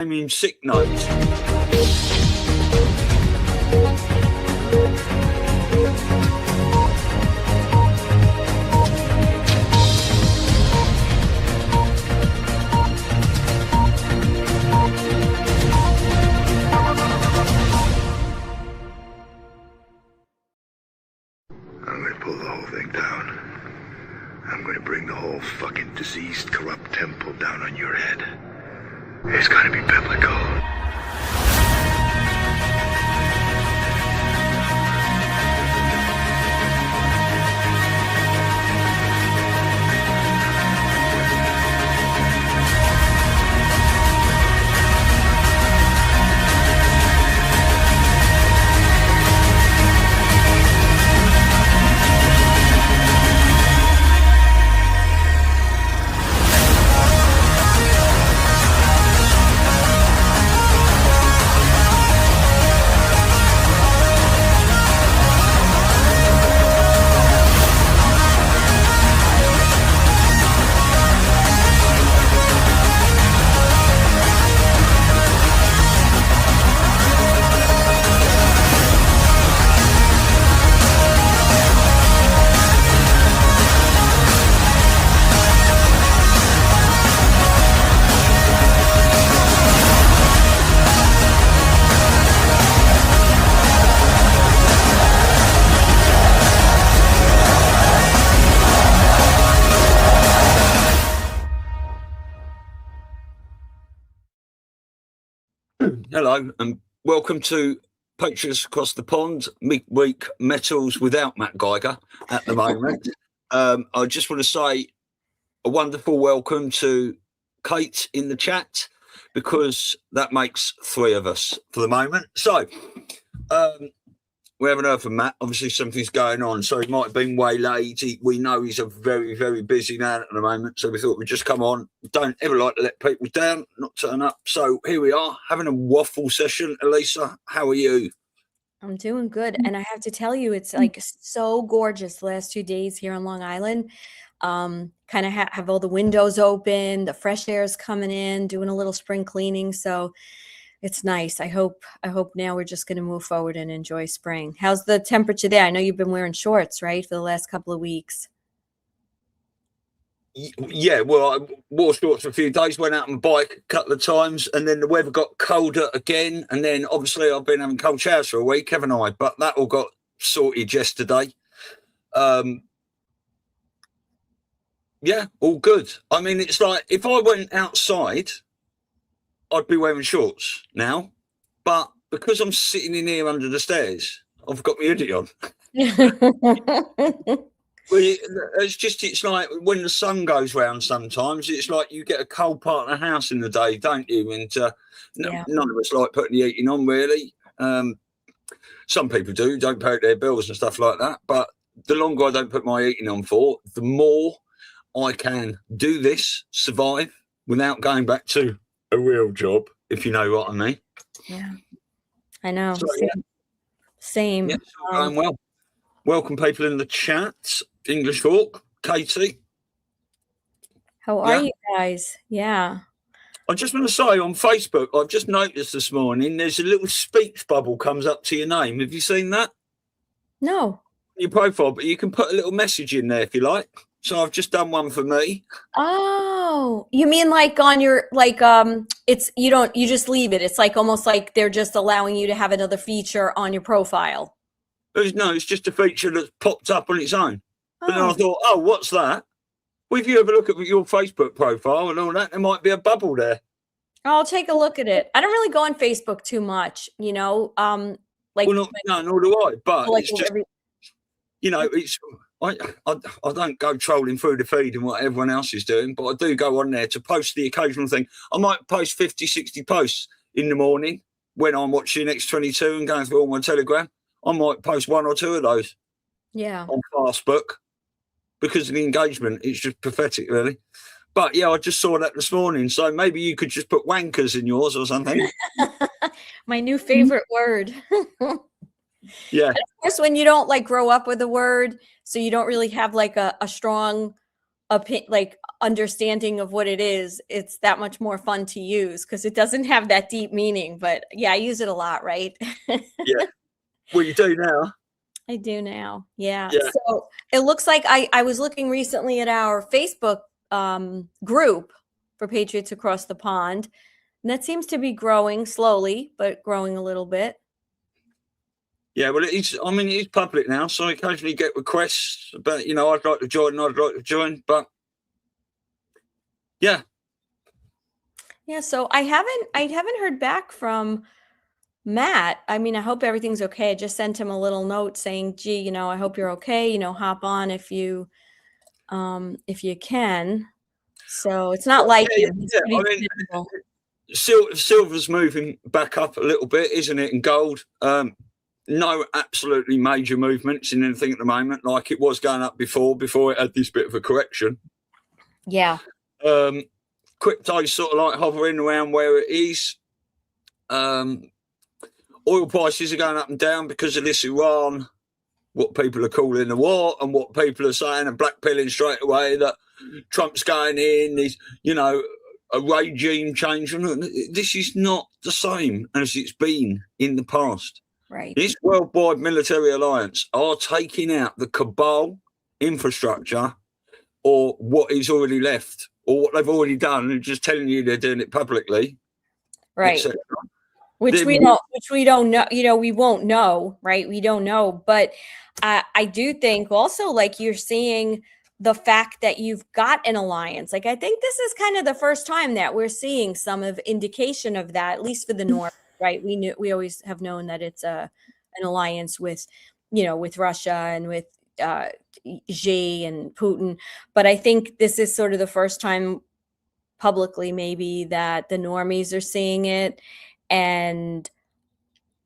I mean, sick note. I'm going to pull the whole thing down. I'm going to bring the whole fucking diseased, corrupt temple down on your head. It's going to be biblical. Hello, and welcome to Patriots Across the Pond, Midweek Metals without Matt Geiger at the moment. I just want to say a wonderful welcome to Kate in the chat, because that makes three of us for the moment. So, we haven't heard from Matt. Obviously, something's going on, so he might have been waylaid. We know he's a very, very busy man at the moment, so we thought we'd just come on. Don't ever like to let people down, not turn up. So here we are, having a waffle session. Elisa, how are you? I'm doing good, and I have to tell you, it's like so gorgeous the last 2 days here on Long Island. Kind of have all the windows open, the fresh air is coming in, doing a little spring cleaning, so it's nice. I hope now we're just going to move forward and enjoy spring. How's the temperature there? I know you've been wearing shorts, right, for the last couple of weeks. Yeah, well, I wore shorts for a few days, went out and bike a couple of times, and then the weather got colder again. And then obviously I've been having cold showers for a week, haven't I? But that all got sorted yesterday. Yeah, all good. I mean, it's like if I went outside, I'd be wearing shorts now. But because I'm sitting in here under the stairs, I've got my hoodie on. Well, it's like when the sun goes round sometimes, it's like you get a cold part of the house in the day, don't you? And none of us like putting the heating on, really. Some people do, don't pay their bills and stuff like that. But the longer I don't put my heating on for, the more I can do this, survive, without going back to a real job, if you know what I mean. Yeah, I know. So, Same. Yeah, it's all going well. Welcome, people in the chat. English Talk, Katie. How are you guys? Yeah. I just want to say on Facebook, I've just noticed this morning, there's a little speech bubble comes up to your name. Have you seen that? No. Your profile, but you can put a little message in there if you like. So I've just done one for me. Oh, you mean like on your, it's, you just leave it. It's like almost like they're just allowing you to have another feature on your profile. No, it's just a feature that's popped up on its own. But then I thought, what's that? Well, if you ever look at your Facebook profile and all that, there might be a bubble there. I'll take a look at it. I don't really go on Facebook too much, you know. Well, nor do I. But like it's just, it's I don't go trolling through the feed and what everyone else is doing, but I do go on there to post the occasional thing. I might post 50, 60 posts in the morning when I'm watching X22 and going through all my Telegram. I might post one or two of those. Yeah. On Facebook. Because of the engagement, it's just pathetic, really. But yeah, I just saw that this morning. So maybe you could just put wankers in yours or something. My new favorite word. Yeah. And of course, when you don't grow up with a word, so you don't really have a strong like understanding of what it is, it's that much more fun to use because it doesn't have that deep meaning. But yeah, I use it a lot, right? Yeah. Well, you do now. I do now. Yeah. Yeah. So it looks like I was looking recently at our Facebook group for Patriots Across the Pond. And that seems to be growing slowly, but growing a little bit. Yeah, well, it's public now, so I occasionally get requests about, I'd like to join, but yeah. Yeah, so I haven't heard back from Matt. I mean, I hope everything's okay. I just sent him a little note saying, gee, I hope you're okay, hop on if you can. So it's not like him. He's pretty typical. Silver's moving back up a little bit, isn't it? And gold. No absolutely major movements in anything at the moment, like it was going up before it had this bit of a correction. Yeah. Crypto's sort of like hovering around where it is. Oil prices are going up and down because of this Iran, what people are calling a war, and what people are saying and blackpilling straight away that Trump's going in, is, a regime change. This is not the same as it's been in the past. Right. This worldwide military alliance are taking out the cabal infrastructure or what is already left or what they've already done and just telling you they're doing it publicly. Right. Which we don't know, we won't know, right? We don't know. But I do think also, like, you're seeing the fact that you've got an alliance. Like, I think this is kind of the first time that we're seeing some of indication of that, at least for the North, right? We always have known that it's an alliance with, with Russia and with Xi and Putin. But I think this is sort of the first time publicly maybe that the normies are seeing it. And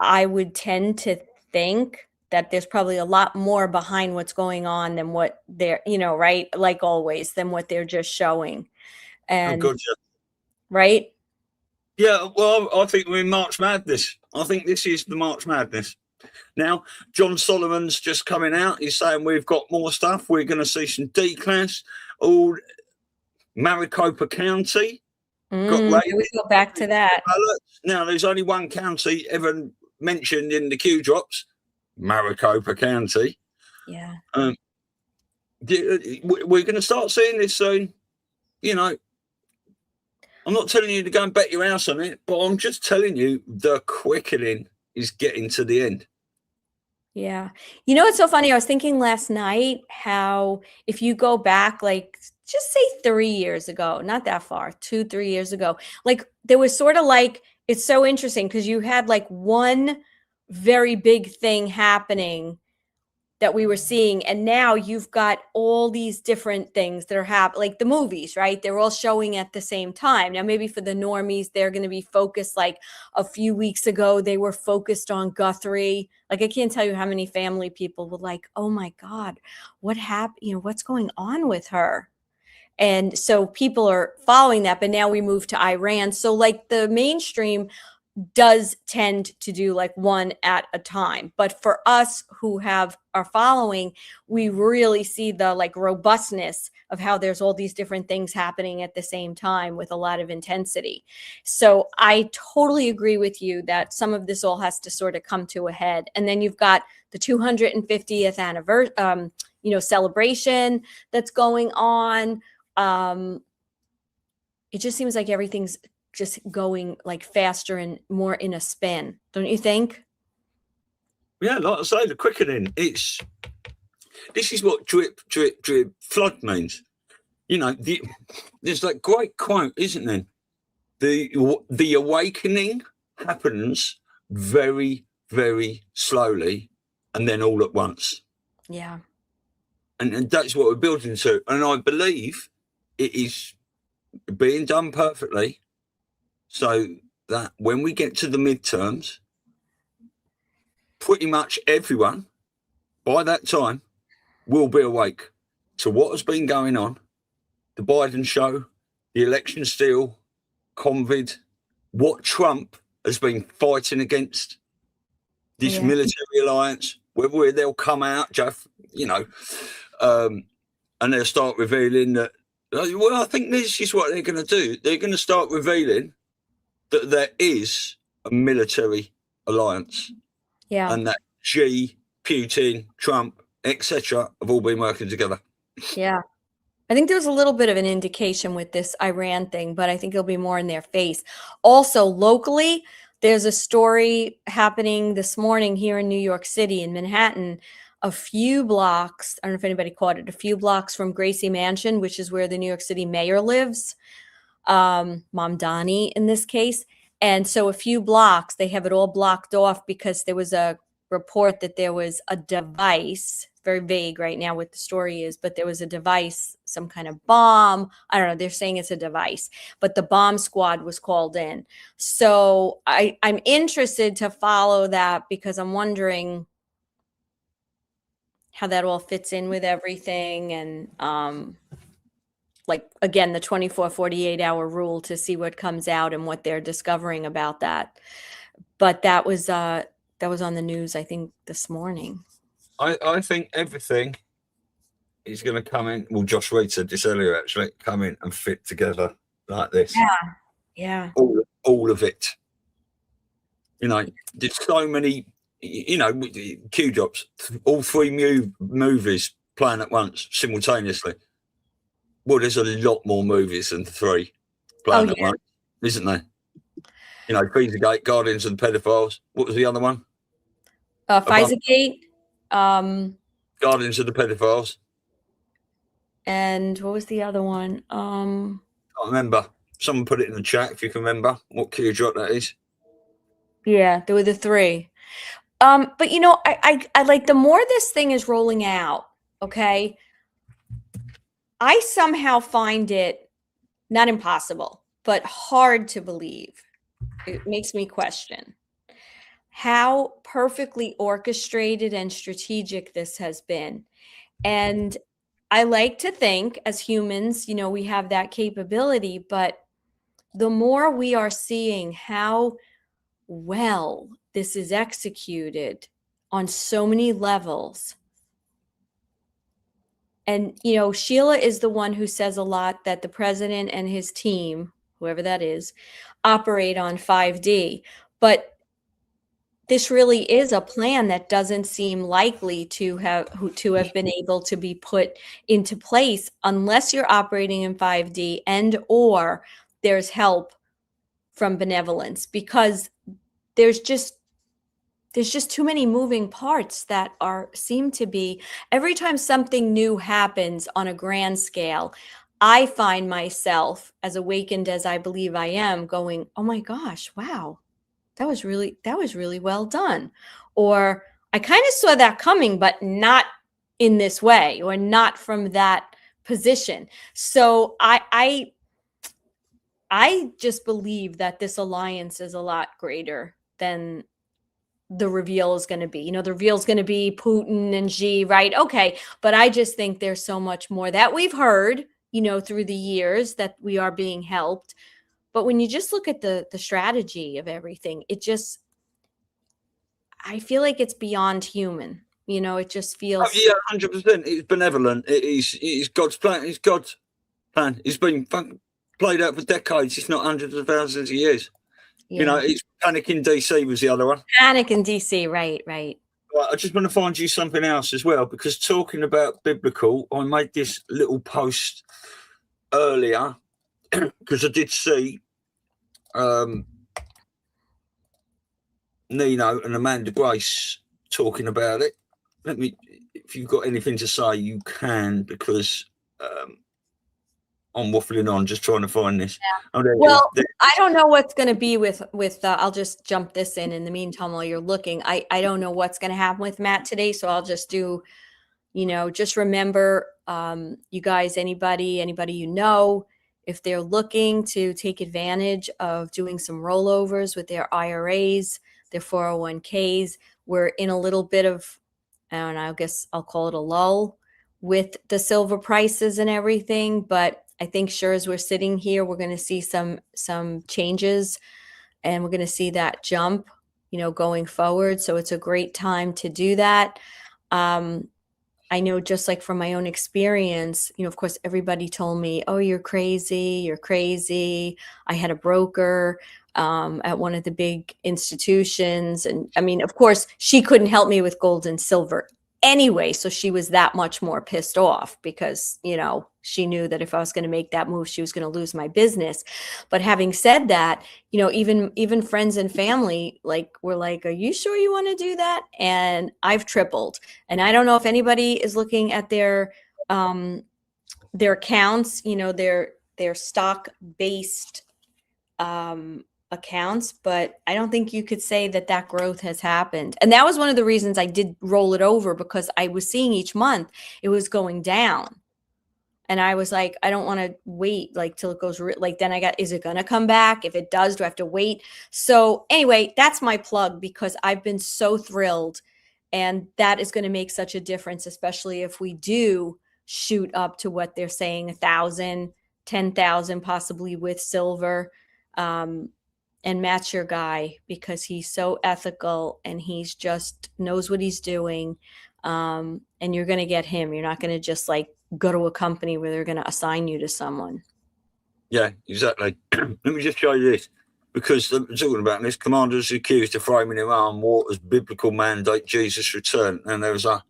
I would tend to think that there's probably a lot more behind what's going on than what they're, right? Like always, than what they're just showing. And right? Yeah, well, I think we're in March Madness. I think this is the March Madness. Now, John Solomon's just coming out. He's saying we've got more stuff. We're going to see some declass. All Maricopa County. We go back to that. Now, there's only one county ever mentioned in the Q drops, Maricopa County. Yeah. We're going to start seeing this soon. I'm not telling you to go and bet your house on it, but I'm just telling you the quickening is getting to the end. Yeah. It's so funny. I was thinking last night how if you go back, like, just say 3 years ago, not that far, 2-3 years ago, like there was sort of like, it's so interesting because you had like one very big thing happening that we were seeing. And now you've got all these different things that are happening, like the movies, right? They're all showing at the same time. Now, maybe for the normies, they're going to be focused. Like a few weeks ago, they were focused on Guthrie. Like, I can't tell you how many family people were like, oh my God, what happened? What's going on with her? And so people are following that, but now we move to Iran. So like the mainstream does tend to do like one at a time. But for us who are following, we really see the like robustness of how there's all these different things happening at the same time with a lot of intensity. So I totally agree with you that some of this all has to sort of come to a head. And then you've got the 250th anniversary, celebration that's going on. It just seems like everything's just going like faster and more in a spin, don't you think? Yeah, like I say, the quickening. This is what drip, drip, drip, flood means. There's that great quote, isn't there? The awakening happens very, very slowly, and then all at once. Yeah, and that's what we're building to, and I believe it is being done perfectly. So that when we get to the midterms, pretty much everyone by that time will be awake to what has been going on, the Biden show, the election steal, COVID, what Trump has been fighting against, this military alliance, whether they'll come out, Jeff, and they'll start revealing that. Well, I think this is what they're going to do. They're going to start revealing that there is a military alliance, and that Xi, Putin, Trump, etc., have all been working together. Yeah. I think there's a little bit of an indication with this Iran thing, but I think it'll be more in their face. Also, locally, there's a story happening this morning here in New York City, in Manhattan, a few blocks, I don't know if anybody caught it, a few blocks from Gracie Mansion, which is where the New York City mayor lives, Mamdani in this case. And so a few blocks, they have it all blocked off because there was a report that there was a device, very vague right now what the story is, but there was a device, some kind of bomb. I don't know. They're saying it's a device, but the bomb squad was called in. So I'm interested to follow that because I'm wondering how that all fits in with everything. And like, again, the 24, 48-hour rule to see what comes out and what they're discovering about that. But that was on the news, I think, this morning. I think everything is going to come in. Well, Josh Reed said this earlier, actually, come in and fit together like this. Yeah. All of it. You know, there's so many, you know, Q drops, all three movies playing at once simultaneously. Well, there's a lot more movies than three playing at once, isn't there? You know, Pizzagate, Guardians of the Pedophiles. What was the other one? Pizzagate. Guardians of the Pedophiles. And what was the other one? Can't remember. Someone put it in the chat if you can remember what Q drop that is. Yeah, there were the three. But you know, I like the more this thing is rolling out, okay, I somehow find it not impossible, but hard to believe. It makes me question how perfectly orchestrated and strategic this has been. And I like to think as humans, you know, we have that capability, but the more we are seeing how well this is executed on so many levels. And, you know, Sheila is the one who says a lot that the president and his team, whoever that is, operate on 5D. But this really is a plan that doesn't seem likely to have been able to be put into place unless you're operating in 5D and or there's help from benevolence, because there's just too many moving parts that seem to be, every time something new happens on a grand scale, I find myself, as awakened as I believe I am, going, oh my gosh, wow, that was really well done. Or I kind of saw that coming, but not in this way, or not from that position. So I just believe that this alliance is a lot greater than the reveal is going to be. You know, the reveal is going to be Putin and Xi, right? Okay. But I just think there's so much more that we've heard, you know, through the years that we are being helped. But when you just look at the strategy of everything, it just, I feel like it's beyond human. You know, it just feels. Oh, yeah, 100%. It's benevolent. It is God's plan. It's God's plan. It's been played out for decades. It's not hundreds of thousands of years. Yeah. You know, it's Panic in DC was the other one. Panic in DC, right. Right, I just want to find you something else as well, because talking about biblical, I made this little post earlier because I did see Nino and Amanda Grace talking about it. If you've got anything to say, you can, because I'm waffling on, just trying to find this. Yeah. Well, I don't know what's going to be with I'll just jump this in the meantime while you're looking. I don't know what's going to happen with Matt today, so I'll just do, you know, just remember, you guys, anybody you know, if they're looking to take advantage of doing some rollovers with their IRAs, their 401ks, we're in a little bit of, I don't know, I guess I'll call it a lull with the silver prices and everything, but I think sure as we're sitting here, we're going to see some changes, and we're going to see that jump, you know, going forward. So it's a great time to do that. I know just like from my own experience, of course, everybody told me, oh, you're crazy. You're crazy. I had a broker at one of the big institutions. And I mean, of course, she couldn't help me with gold and silver anyway. So she was that much more pissed off because, she knew that if I was going to make that move, she was going to lose my business. But having said that, even friends and family were like, are you sure you want to do that? And I've tripled. And I don't know if anybody is looking at their accounts, their stock-based accounts, but I don't think you could say that growth has happened. And that was one of the reasons I did roll it over, because I was seeing each month it was going down. And I was like, I don't want to wait till it goes then is it going to come back? If it does, do I have to wait? So anyway, that's my plug, because I've been so thrilled, and that is going to make such a difference, especially if we do shoot up to what they're saying, 1,000, 10,000, possibly with silver, and match your guy, because he's so ethical and he's just knows what he's doing. And you're going to get him. You're not going to just go to a company where they're going to assign you to someone. Yeah, exactly. Let me just show you this, because talking about this, commanders accused of framing Iran war as biblical mandate Jesus' return. And there was a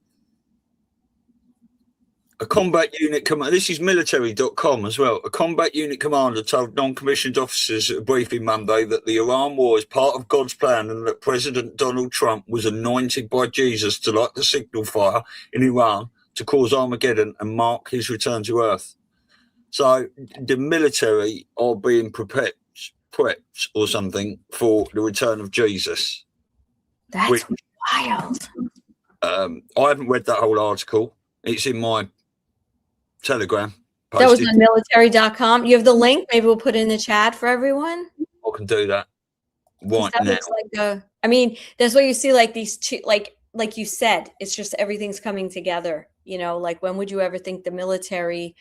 combat unit commander. This is military.com as well. A combat unit commander told non-commissioned officers at a briefing Monday that the Iran war is part of God's plan, and that President Donald Trump was anointed by Jesus to light the signal fire in Iran to cause Armageddon and mark his return to Earth. So the military are being prepped or something for the return of Jesus. That's wild. I haven't read that whole article. It's in my Telegram. Posted. That was on military.com. You have the link? Maybe we'll put it in the chat for everyone. I can do that right now. Looks that's what you see, these two, like you said, it's just everything's coming together. When would you ever think the military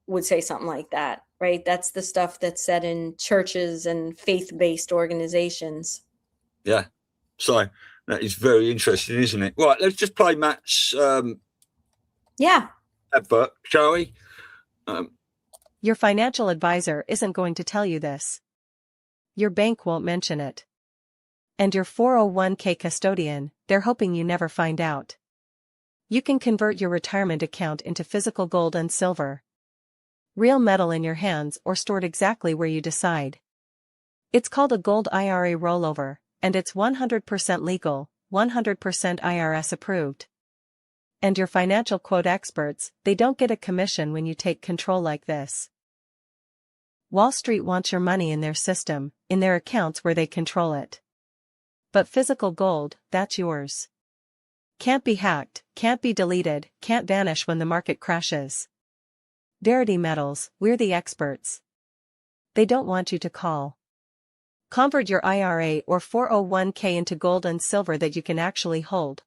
would say something like that, right? That's the stuff that's said in churches and faith-based organizations. Yeah. So that is very interesting, isn't it? Right, let's just play Matt's advert, shall we? Your financial advisor isn't going to tell you this. Your bank won't mention it. And your 401k custodian, they're hoping you never find out. You can convert your retirement account into physical gold and silver. Real metal in your hands or stored exactly where you decide. It's called a gold IRA rollover, and it's 100% legal, 100% IRS approved. And your financial quote experts, they don't get a commission when you take control like this. Wall Street wants your money in their system, in their accounts where they control it. But physical gold, that's yours. Can't be hacked, can't be deleted, can't vanish when the market crashes. Verity Metals, we're the experts. They don't want you to call. Convert your IRA or 401k into gold and silver that you can actually hold.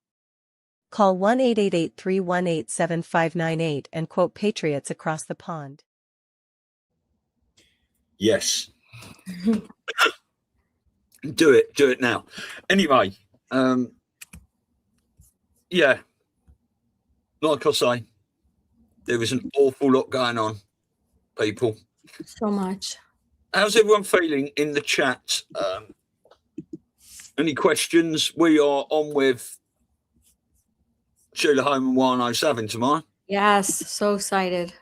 Call 1-888-318-7598 and quote Patriots across the pond. Yes. Do it now. Anyway, yeah, like I say, there is an awful lot going on, people. So much. How's everyone feeling in the chat? Any questions? We are on with Sheila Home and 107 tomorrow. Yes, so excited.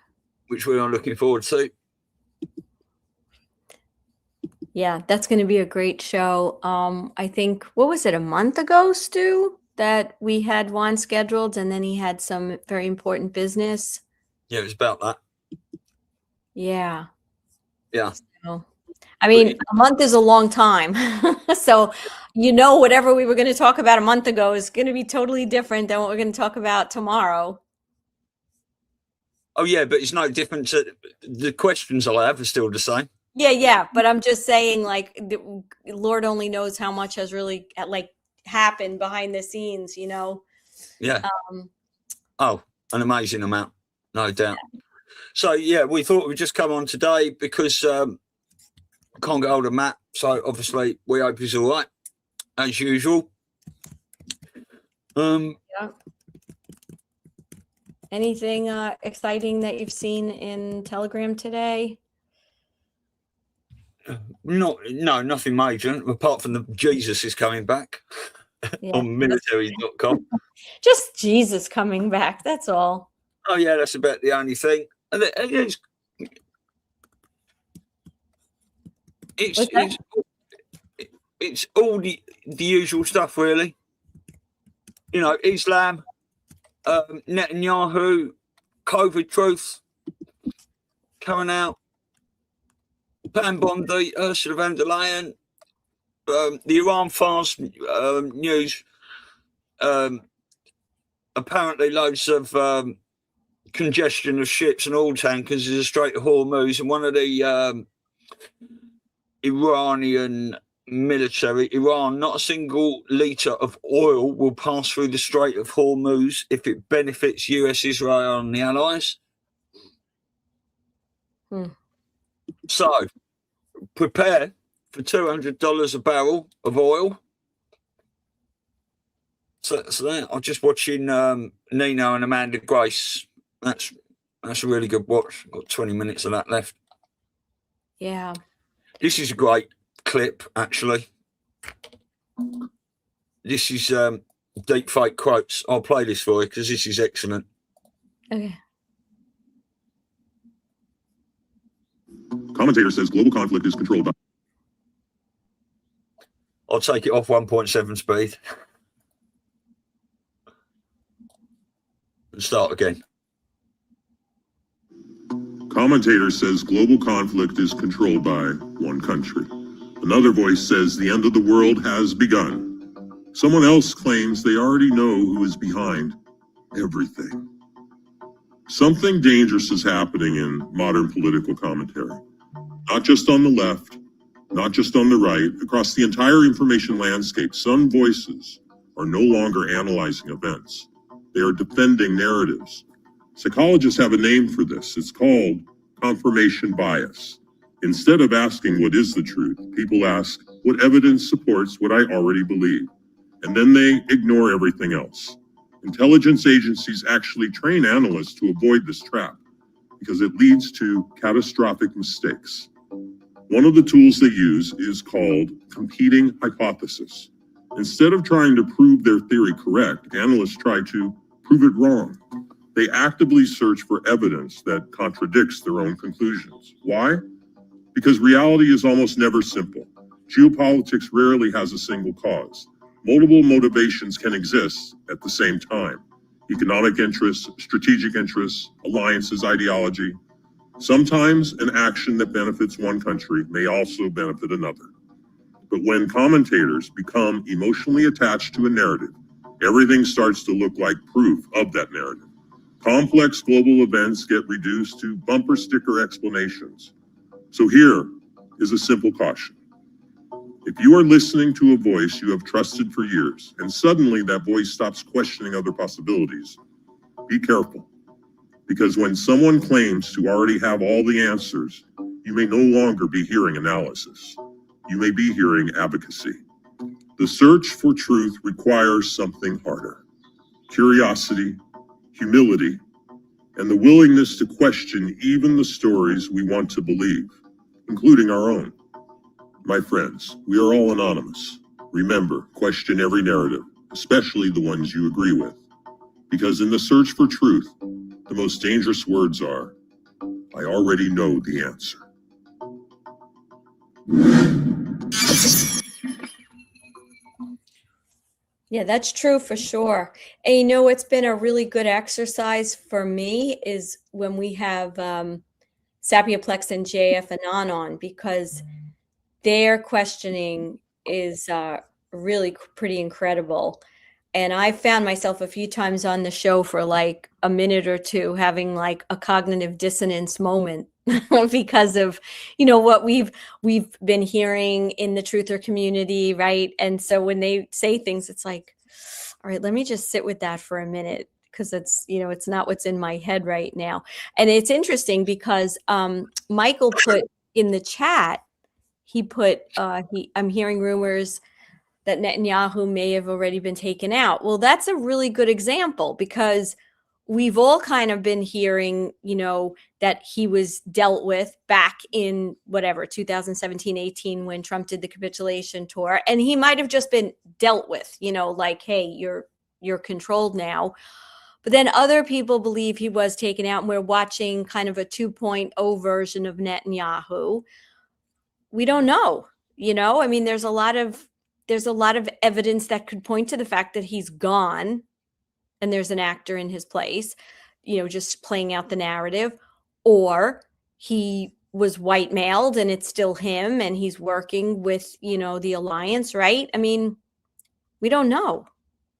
Which we are looking forward to. Yeah, that's going to be a great show. I think, what was it, a month ago, Stu, that we had Juan scheduled, and then he had some very important business? Yeah, it was about that. Yeah. Yeah. So, I mean, a month is a long time. So, whatever we were going to talk about a month ago is going to be totally different than what we're going to talk about tomorrow. Oh, yeah, but it's no different. The questions I have are still the same. Yeah. But I'm just saying, the Lord only knows how much has really happened behind the scenes, Yeah. An amazing amount, no doubt. Yeah. So, yeah, we thought we'd just come on today because I can't get hold of Matt. So, obviously, we hope he's all right, as usual. Yeah. Anything exciting that you've seen in Telegram today? No, nothing major apart from the Jesus is coming back Yeah, on military.com. just Jesus coming back. That's all. Oh yeah, that's about the only thing. And it's What's that? it's all the usual stuff, really. You know, Islam, Netanyahu, COVID truth coming out, Pam Bondi, Ursula von der Leyen, the Iran fast news. Apparently, loads of congestion of ships and oil tankers in the Strait of Hormuz, and one of the Iranian military, Iran, not a single litre of oil will pass through the Strait of Hormuz if it benefits US, Israel, and the Allies. So, prepare for $200 a barrel of oil. So that I'm just watching Nino and Amanda Grace. That's a really good watch. Got 20 minutes of that left. Yeah. This is a great clip, actually. This is deep fake quotes. I'll play this for you because this is excellent. Okay. Commentator says global conflict is controlled by. I'll take it off 1.7 speed. And start again. Commentator says global conflict is controlled by one country. Another voice says the end of the world has begun. Someone else claims they already know who is behind everything. Something dangerous is happening in modern political commentary. Not just on the left, not just on the right, across the entire information landscape, some voices are no longer analyzing events. They are defending narratives. Psychologists have a name for this. It's called confirmation bias. Instead of asking what is the truth, people ask what evidence supports what I already believe. And then they ignore everything else. Intelligence agencies actually train analysts to avoid this trap because it leads to catastrophic mistakes. One of the tools they use is called competing hypothesis. Instead of trying to prove their theory correct, analysts try to prove it wrong. They actively search for evidence that contradicts their own conclusions. Why? Because reality is almost never simple. Geopolitics rarely has a single cause. Multiple motivations can exist at the same time. Economic interests, strategic interests, alliances, ideology. Sometimes an action that benefits one country may also benefit another. But when commentators become emotionally attached to a narrative, everything starts to look like proof of that narrative. Complex global events get reduced to bumper sticker explanations. So here is a simple caution. If you are listening to a voice you have trusted for years, and suddenly that voice stops questioning other possibilities, be careful. Because when someone claims to already have all the answers, you may no longer be hearing analysis. You may be hearing advocacy. The search for truth requires something harder. Curiosity, humility, and the willingness to question even the stories we want to believe, including our own. My friends, we are all anonymous. Remember, question every narrative, especially the ones you agree with. Because in the search for truth, the most dangerous words are, I already know the answer. Yeah, that's true for sure. And you know, it's been a really good exercise for me is when we have Sapioplex and JF Anon on, because their questioning is really pretty incredible. And I found myself a few times on the show for like a minute or two having like a cognitive dissonance moment because of, you know, what we've been hearing in the truther community, right? And so when they say things, it's like, all right, let me just sit with that for a minute, because it's, you know, it's not what's in my head right now. And it's interesting because Michael put in the chat, he put, I'm hearing rumors that Netanyahu may have already been taken out. Well, that's a really good example, because we've all kind of been hearing, that he was dealt with back in 2017-18 when Trump did the capitulation tour, and he might have just been dealt with, like, hey, you're controlled now. But then other people believe he was taken out, and we're watching kind of a 2.0 version of Netanyahu. We don't know, I mean, there's a lot of evidence that could point to the fact that he's gone and there's an actor in his place, just playing out the narrative, or he was white mailed and it's still him and he's working with, the alliance, right? I mean, we don't know.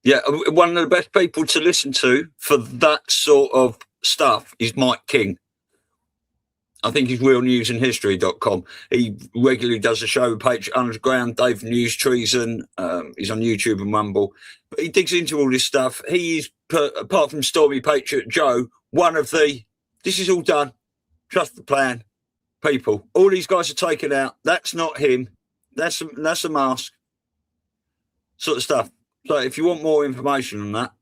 Yeah, one of the best people to listen to for that sort of stuff is Mike King. I think he's realnewsandhistory.com. He regularly does a show with Patriot Underground, Dave News Treason. He's on YouTube and Rumble. But he digs into all this stuff. He is, apart from Stormy Patriot Joe, one of the, this is all done, trust the plan, people. All these guys are taken out. That's not him. That's a mask. Sort of stuff. So if you want more information on that,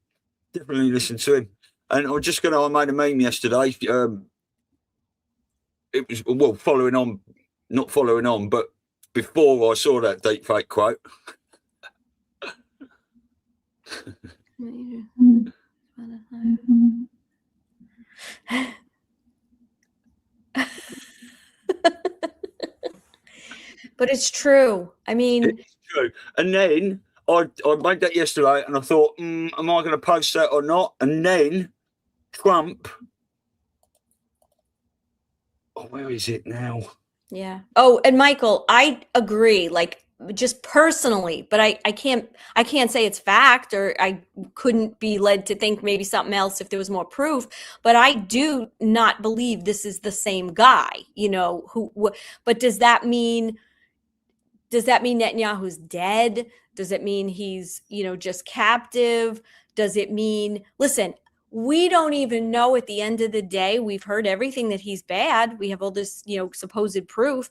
definitely listen to him. And I made a meme yesterday. It was, well, not following on, but before I saw that deep fake quote. But it's true. I mean, it's true. And then I made that yesterday and I thought, am I going to post that or not? And then Trump. Oh, where is it now? Yeah. Oh, and Michael, I agree, like, just personally, but I can't say it's fact, or I couldn't be led to think maybe something else if there was more proof, but I do not believe this is the same guy, but does that mean Netanyahu's dead? Does it mean he's, just captive? Does it mean, listen, we don't even know at the end of the day. We've heard everything that he's bad. We have all this, supposed proof.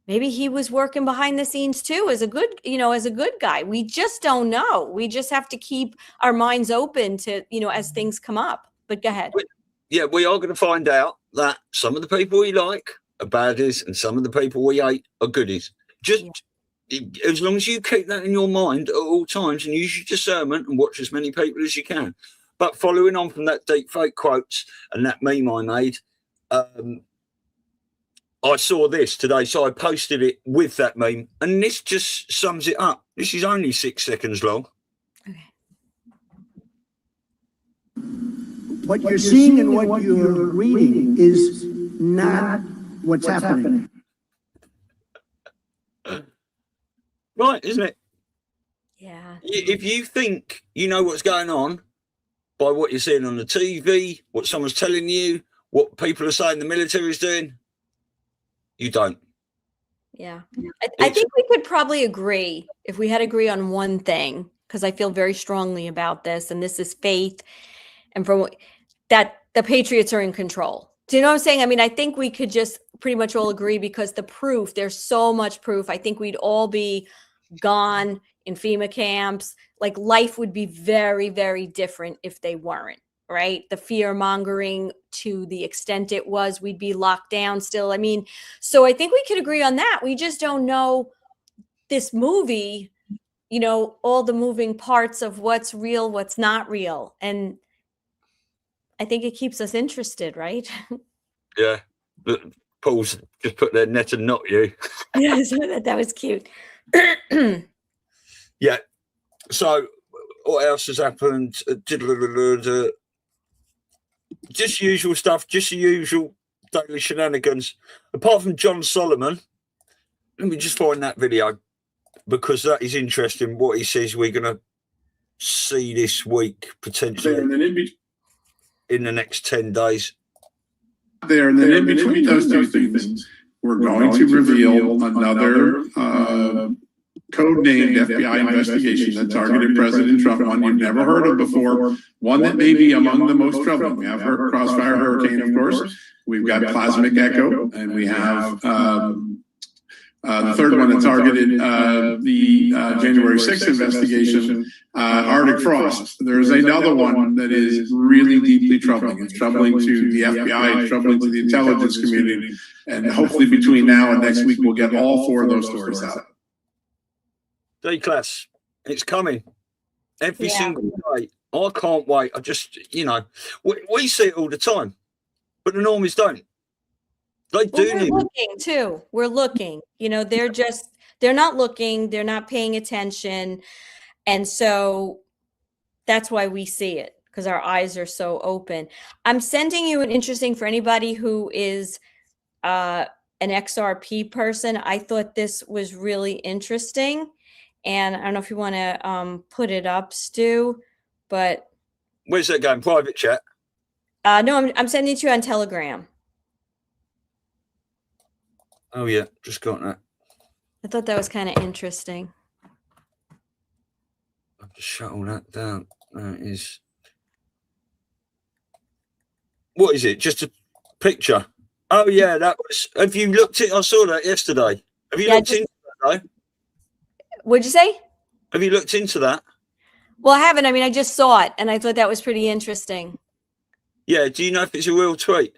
Maybe he was working behind the scenes too as a good guy. We just don't know. We just have to keep our minds open to, as things come up. But go ahead. Yeah, we are going to find out that some of the people we like are baddies and some of the people we hate are goodies. As long as you keep that in your mind at all times and use your discernment and watch as many people as you can. But following on from that deep fake quotes and that meme I made, I saw this today, so I posted it with that meme, and this just sums it up. This is only 6 seconds long. Okay. What you're seeing and what you're reading is not what's happening. Right, isn't it? Yeah. If you think you know what's going on by what you're seeing on the TV, what someone's telling you, what people are saying the military is doing, you don't. Yeah. I think we could probably agree, if we had to agree on one thing, because I feel very strongly about this, and this is faith, and from that the Patriots are in control. Do you know what I'm saying? I mean, I think we could just pretty much all agree, because the proof, there's so much proof. I think we'd all be gone in FEMA camps. Like, life would be very, very different if they weren't, right? The fear mongering, to the extent it was, we'd be locked down still. I mean, so I think we could agree on that. We just don't know this movie, all the moving parts of what's real, what's not real. And I think it keeps us interested, right? Yeah. Paul's just put their net and not you. Yes, that was cute. Yeah. So what else has happened? Just usual stuff, just the usual daily shenanigans. Apart from John Solomon, let me just find that video, because that is interesting what he says we're going to see this week, potentially in the next 10 days. There, and then in between those two things, we're going to reveal another code-named FBI investigation that targeted President Trump, one you've never heard of before, one that may be among the most troubling. We have Crossfire Hurricane, of course. We've got Plasmic Echo, and we have The third one that targeted the January 6th investigation, Arctic Frost. There's another one that is really deeply troubling. It's troubling to the FBI, it's troubling to the intelligence community, and hopefully between now and next week, we'll get all 4 of those stories out. Declass, it's coming every Yeah. single day. I can't wait. I just, we see it all the time, but the normies don't. They Well, do we're need. looking too. We're looking. They're not looking. They're not paying attention, and so that's why we see it, because our eyes are so open. I'm sending you an interesting for anybody who is an XRP person. I thought this was really interesting, and I don't know if you want to put it up, Stu, but Where's that going? Private chat. no, I'm sending it to you on Telegram. Oh yeah, just got that. I thought that was kind of interesting. I'll just shut all that down. That is. What is it? Just a picture. Oh yeah, that was. Have you looked at? I saw that yesterday. Have you looked into that though? What'd you say? Have you looked into that? Well, I haven't. I mean, I just saw it, and I thought that was pretty interesting. Yeah. Do you know if it's a real tweet?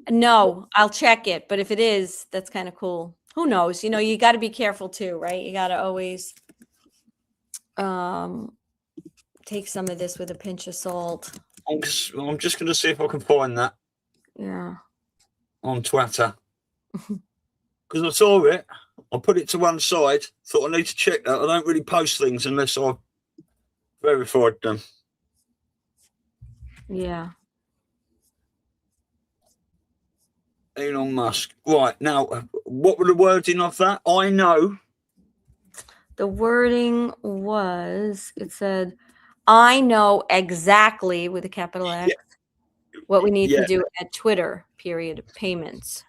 No, I'll check it, but if it is, that's kind of cool. Who knows? You got to be careful too, right? You got to always take some of this with a pinch of salt. I'm just going to see if I can find that Yeah. on Twitter. Because I saw it. I put it to one side. Thought I need to check that. I don't really post things unless I've verified them. Yeah. Elon Musk. Right. Now, what were the wording of that? I know. The wording was, it said, I know exactly, with a capital X, what we need to do at Twitter, period, payments.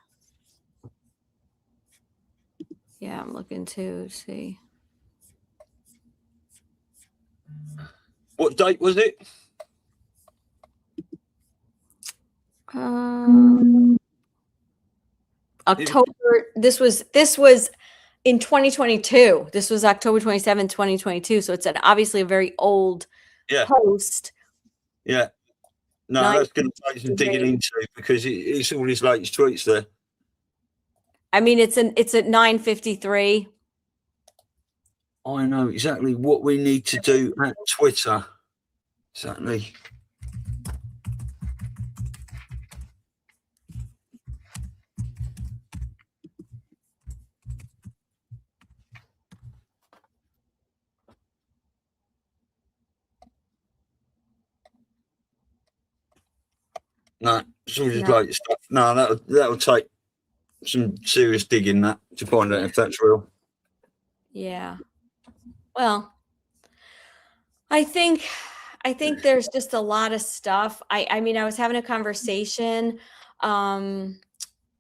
Yeah, I'm looking to see. What date was it? October. This was in 2022. This was October 27, 2022. So it's obviously a very old post. Yeah. No, that's going to take some digging into, because it's all his latest tweets there. I mean, it's at 9:53. I know exactly what we need to do at Twitter. Exactly. No, it's all just latest stuff. No, that'll take some serious digging to find out if that's real. Yeah. Well, I think there's just a lot of stuff. I mean, I was having a conversation. I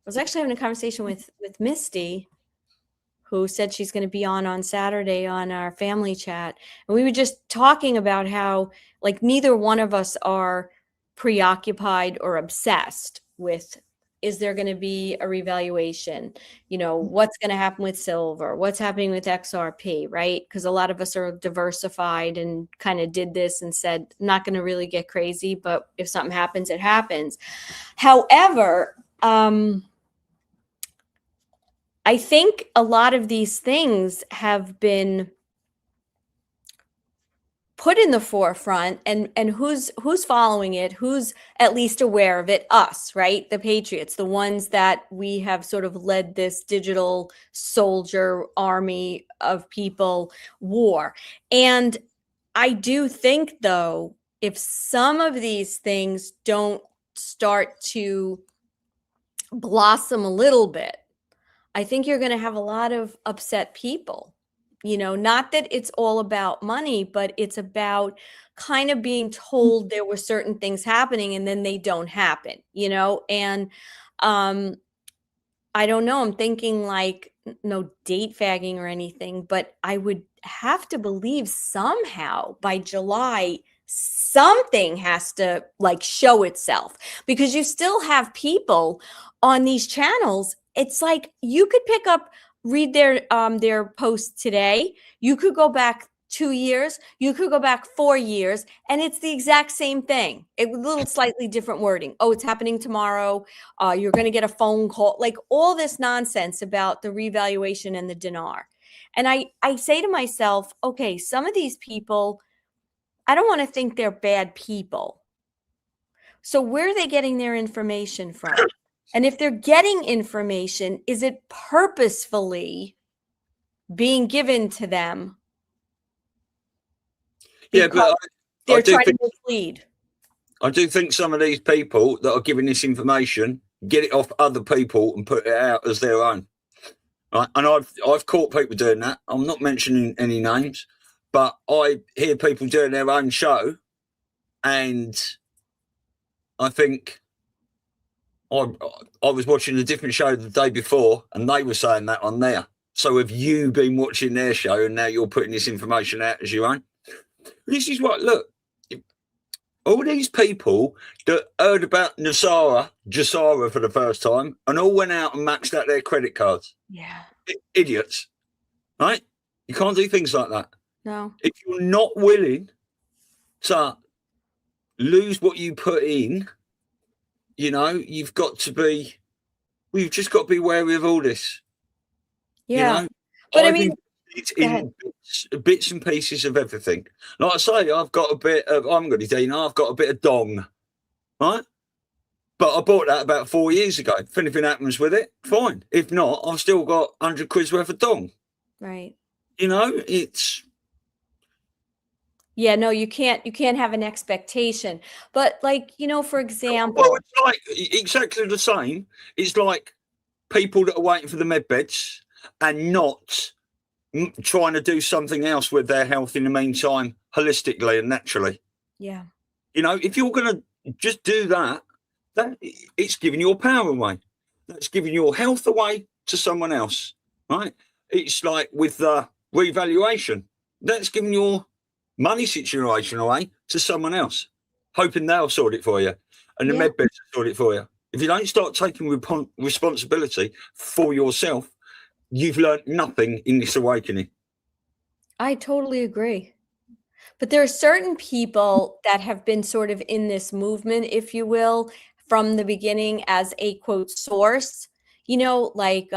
was actually having a conversation with Misty, who said she's going to be on Saturday on our family chat. And we were just talking about how, like, neither one of us are preoccupied or obsessed with, is there going to be a revaluation? What's going to happen with silver? What's happening with XRP, right? Because a lot of us are diversified and kind of did this and said, not going to really get crazy, but if something happens, it happens. However, I think a lot of these things have been put in the forefront, and who's following it, who's at least aware of it? Us, right? The Patriots, the ones that we have sort of led this digital soldier army of people war. And I do think, though, if some of these things don't start to blossom a little bit, I think you're going to have a lot of upset people. Not that it's all about money, but it's about kind of being told there were certain things happening and then they don't happen, and I don't know. I'm thinking, like, no date fagging or anything, but I would have to believe somehow by July, something has to, like, show itself, because you still have people on these channels. It's like you could pick up read their post today. You could go back 2 years, you could go back 4 years, and it's the exact same thing. It with a little slightly different wording. Oh, it's happening tomorrow. You're going to get a phone call. Like all this nonsense about the revaluation and the dinar. And I say to myself, okay, some of these people, I don't want to think they're bad people. So where are they getting their information from? And if they're getting information, is it purposefully being given to them? Yeah, but they're trying to mislead. I do think some of these people that are giving this information get it off other people and put it out as their own. Right? And I've caught people doing that. I'm not mentioning any names, but I hear people doing their own show, and I think I was watching a different show the day before, and they were saying that on there. So have you been watching their show, and now you're putting this information out as your own? This is what, look, all these people that heard about Jasara for the first time and all went out and maxed out their credit cards. Yeah. Idiots, right? You can't do things like that. No. If you're not willing to lose what you put in, you know, we've just got to be wary of all this. Yeah. You know? But I mean, it's in bits and pieces of everything. Like I say, I've got a bit of, I'm going to Dina, I've got a bit of dong, right? But I bought that about 4 years ago. If anything happens with it, fine. If not, I've still got 100 quid's worth of dong. Right. You know, it's... Yeah, no, you can't have an expectation. But like, you know, for example... Well, it's like exactly the same. It's like people that are waiting for the med beds and not trying to do something else with their health in the meantime, holistically and naturally. Yeah. You know, if you're going to just do that, it's giving your power away. That's giving your health away to someone else, right? It's like with the revaluation. That's giving your money situation away to someone else, hoping they'll sort it for you. And the med beds will sort it for you. If you don't start taking responsibility for yourself, you've learned nothing in this awakening. I totally agree. But there are certain people that have been sort of in this movement, if you will, from the beginning as a quote source, you know, like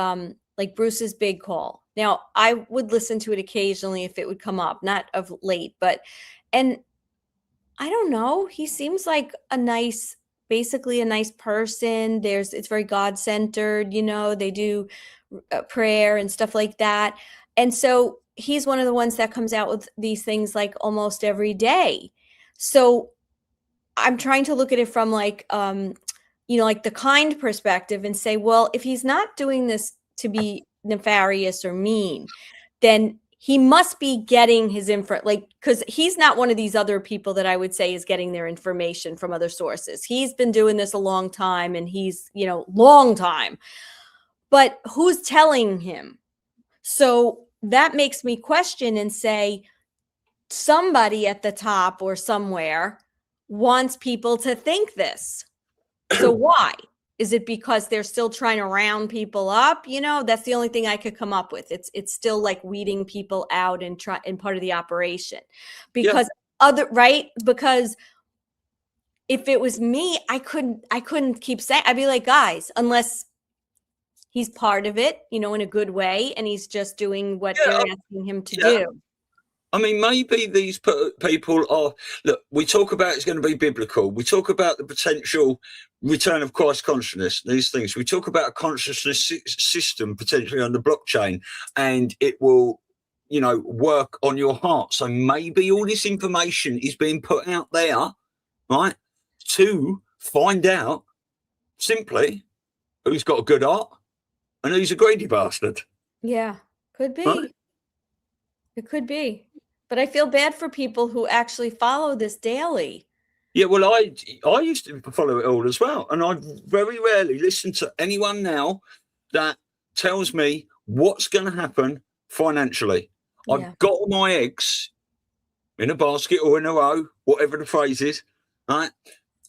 Bruce's Big Call. Now, I would listen to it occasionally if it would come up, not of late, and I don't know, he seems like basically a nice person. It's very God-centered, you know, they do prayer and stuff like that. And so he's one of the ones that comes out with these things like almost every day. So I'm trying to look at it from like, you know, like the kind perspective and say, well, if he's not doing this to be nefarious or mean, then he must be getting his info, like, because he's not one of these other people that I would say is getting their information from other sources. He's been doing this a long time, and he's, you know, long time. But who's telling him? So that makes me question and say, somebody at the top or somewhere wants people to think this. So why? Is it because they're still trying to round people up? You know, that's the only thing I could come up with. It's still like weeding people out and part of the operation. Because because if it was me, I couldn't keep saying, I'd be like, guys, unless he's part of it, you know, in a good way, and he's just doing what they're asking him to do. I mean, maybe these people are, look, we talk about it's going to be biblical. We talk about the potential return of Christ consciousness, these things. We talk about a consciousness system potentially on the blockchain, and it will, you know, work on your heart. So maybe all this information is being put out there, right, to find out simply who's got a good heart and who's a greedy bastard. Yeah, could be. Right? It could be. But I feel bad for people who actually follow this daily. Yeah, well, I used to follow it all as well. And I very rarely listen to anyone now that tells me what's going to happen financially. Yeah. I've got all my eggs in a basket or in a row, whatever the phrase is, right,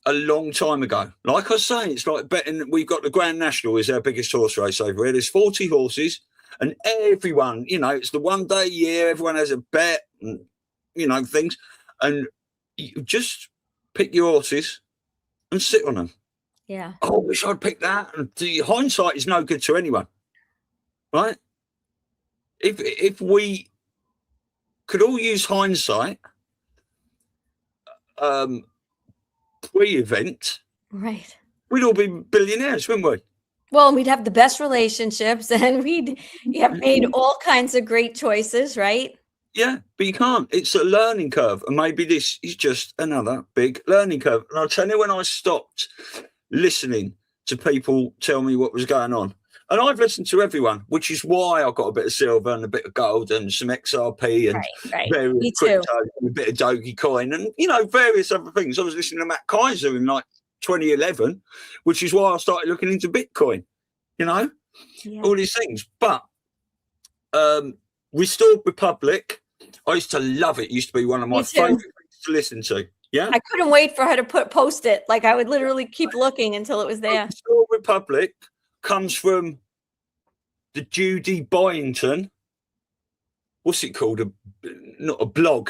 a long time ago. Like I say, it's like betting. We've got the Grand National is our biggest horse race over here. There's 40 horses and everyone, it's the one day a year, everyone has a bet and, things. And you just pick your horses and sit on them. Yeah. Oh, I wish I'd picked that. And the hindsight is no good to anyone, right? If we could all use hindsight pre-event, Right. we'd all be billionaires, wouldn't we? Well, we'd have the best relationships and we'd have made all kinds of great choices, right? Yeah, but you can't. It's a learning curve. And maybe this is just another big learning curve. And I'll tell you, when I stopped listening to people tell me what was going on, and I've listened to everyone, which is why I got a bit of silver and a bit of gold and some XRP and various crypto and a bit of Dogecoin and, various other things. I was listening to Matt Kaiser in like 2011, which is why I started looking into Bitcoin, all these things. But Restored Republic, I used to love it. It used to be one of my favorite things to listen to. Yeah, I couldn't wait for her to post it. Like I would literally keep looking until it was there. Restored Republic comes from the Judy Byington. What's it called? Not a blog,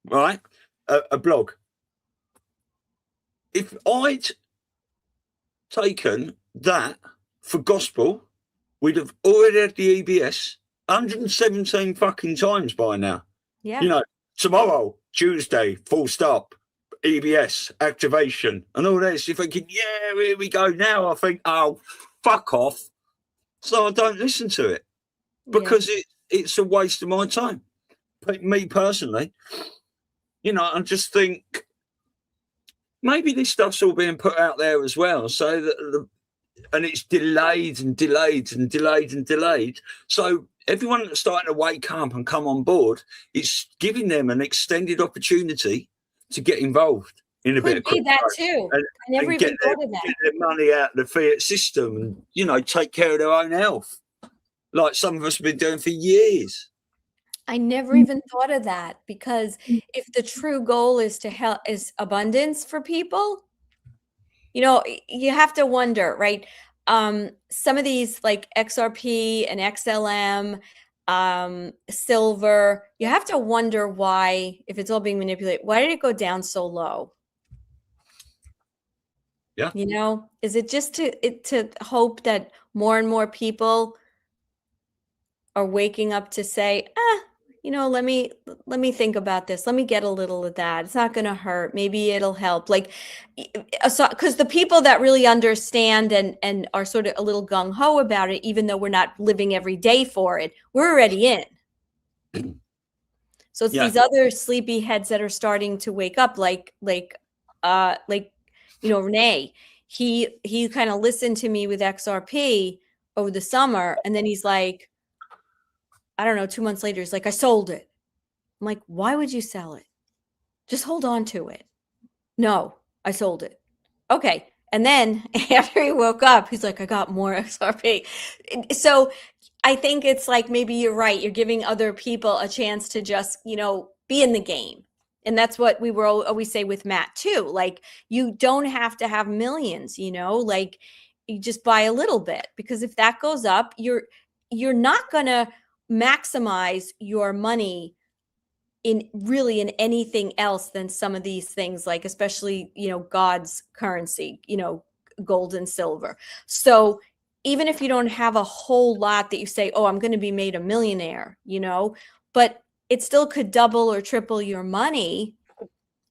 right? A blog. If I'd taken that for gospel, we'd have already had the EBS 117 fucking times by now. Yeah. Tomorrow, Tuesday, full stop, EBS activation and all this. You're thinking, yeah, here we go. Now I think, oh, fuck off. So I don't listen to it because it's a waste of my time. Me personally, I just think maybe this stuff's all being put out there as well. So that and it's delayed and delayed and delayed and delayed. So everyone that's starting to wake up and come on board, it's giving them an extended opportunity to get involved in a bit of crypto. That too. I never even thought of that. Get their money out of the fiat system and, take care of their own health, like some of us have been doing for years. I never even thought of that, because if the true goal is to help, is abundance for people, you have to wonder, right? Some of these like XRP and XLM, silver, you have to wonder why, if it's all being manipulated, why did it go down so low? Yeah. Is it just to hope that more and more people are waking up to say, let me think about this. Let me get a little of that. It's not going to hurt. Maybe it'll help. Like, because the people that really understand and are sort of a little gung ho about it, even though we're not living every day for it, we're already in. So it's these other sleepy heads that are starting to wake up, like Renee. He kind of listened to me with XRP over the summer, and then he's like, I don't know, 2 months later, he's like, I sold it. I'm like, why would you sell it? Just hold on to it. No, I sold it. Okay. And then after he woke up, he's like, I got more XRP. So I think it's like, maybe you're right. You're giving other people a chance to just, be in the game. And that's what we were always say with Matt too. Like, you don't have to have millions, like you just buy a little bit, because if that goes up, you're not going to maximize your money in anything else than some of these things, like especially, God's currency, gold and silver. So even if you don't have a whole lot that you say, oh, I'm going to be made a millionaire, but it still could double or triple your money.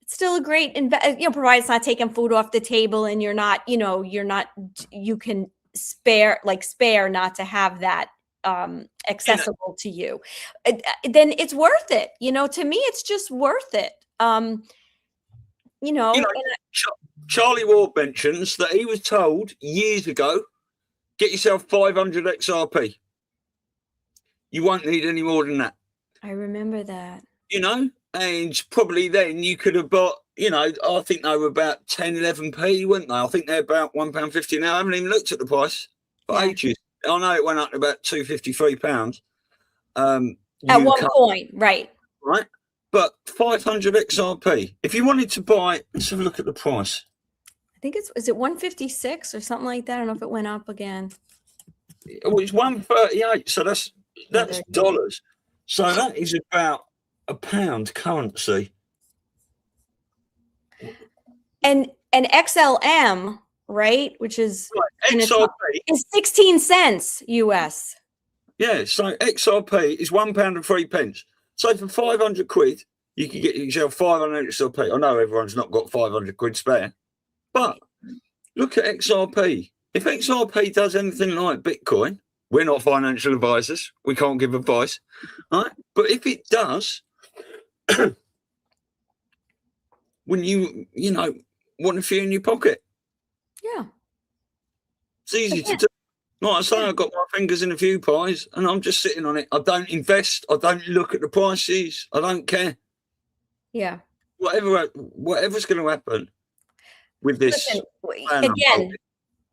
It's still a great provided it's not taking food off the table and you're not, you can spare not to have that accessible to you, then it's worth it. To me, it's just worth it. Charlie Ward mentions that he was told years ago, get yourself 500 XRP. You won't need any more than that. I remember that. And probably then you could have bought, I think they were about 10, 11p, weren't they? I think they're about £1.50 now. I haven't even looked at the price for ages. I know it went up to about £253. At one point, right. Right. But 500 XRP. If you wanted to buy, let's have a look at the price. I think is it 156 or something like that? I don't know if it went up again. Well, it's 138. So that's That's dollars. So that is about £1 currency. And XLM, right, which is XRP. is 16 cents US. Yeah, so XRP is £1.03. So for 500 quid, you can get yourself 500 XRP. I know everyone's not got 500 quid spare, but look at XRP. If XRP does anything like Bitcoin, we're not financial advisors. We can't give advice, right? But if it does, when you want a few in your pocket, yeah, it's easy to do. Like I say, I've got my fingers in a few pies and I'm just sitting on it. I don't invest. I don't look at the prices. I don't care. Yeah. Whatever's going to happen with this. Listen, again,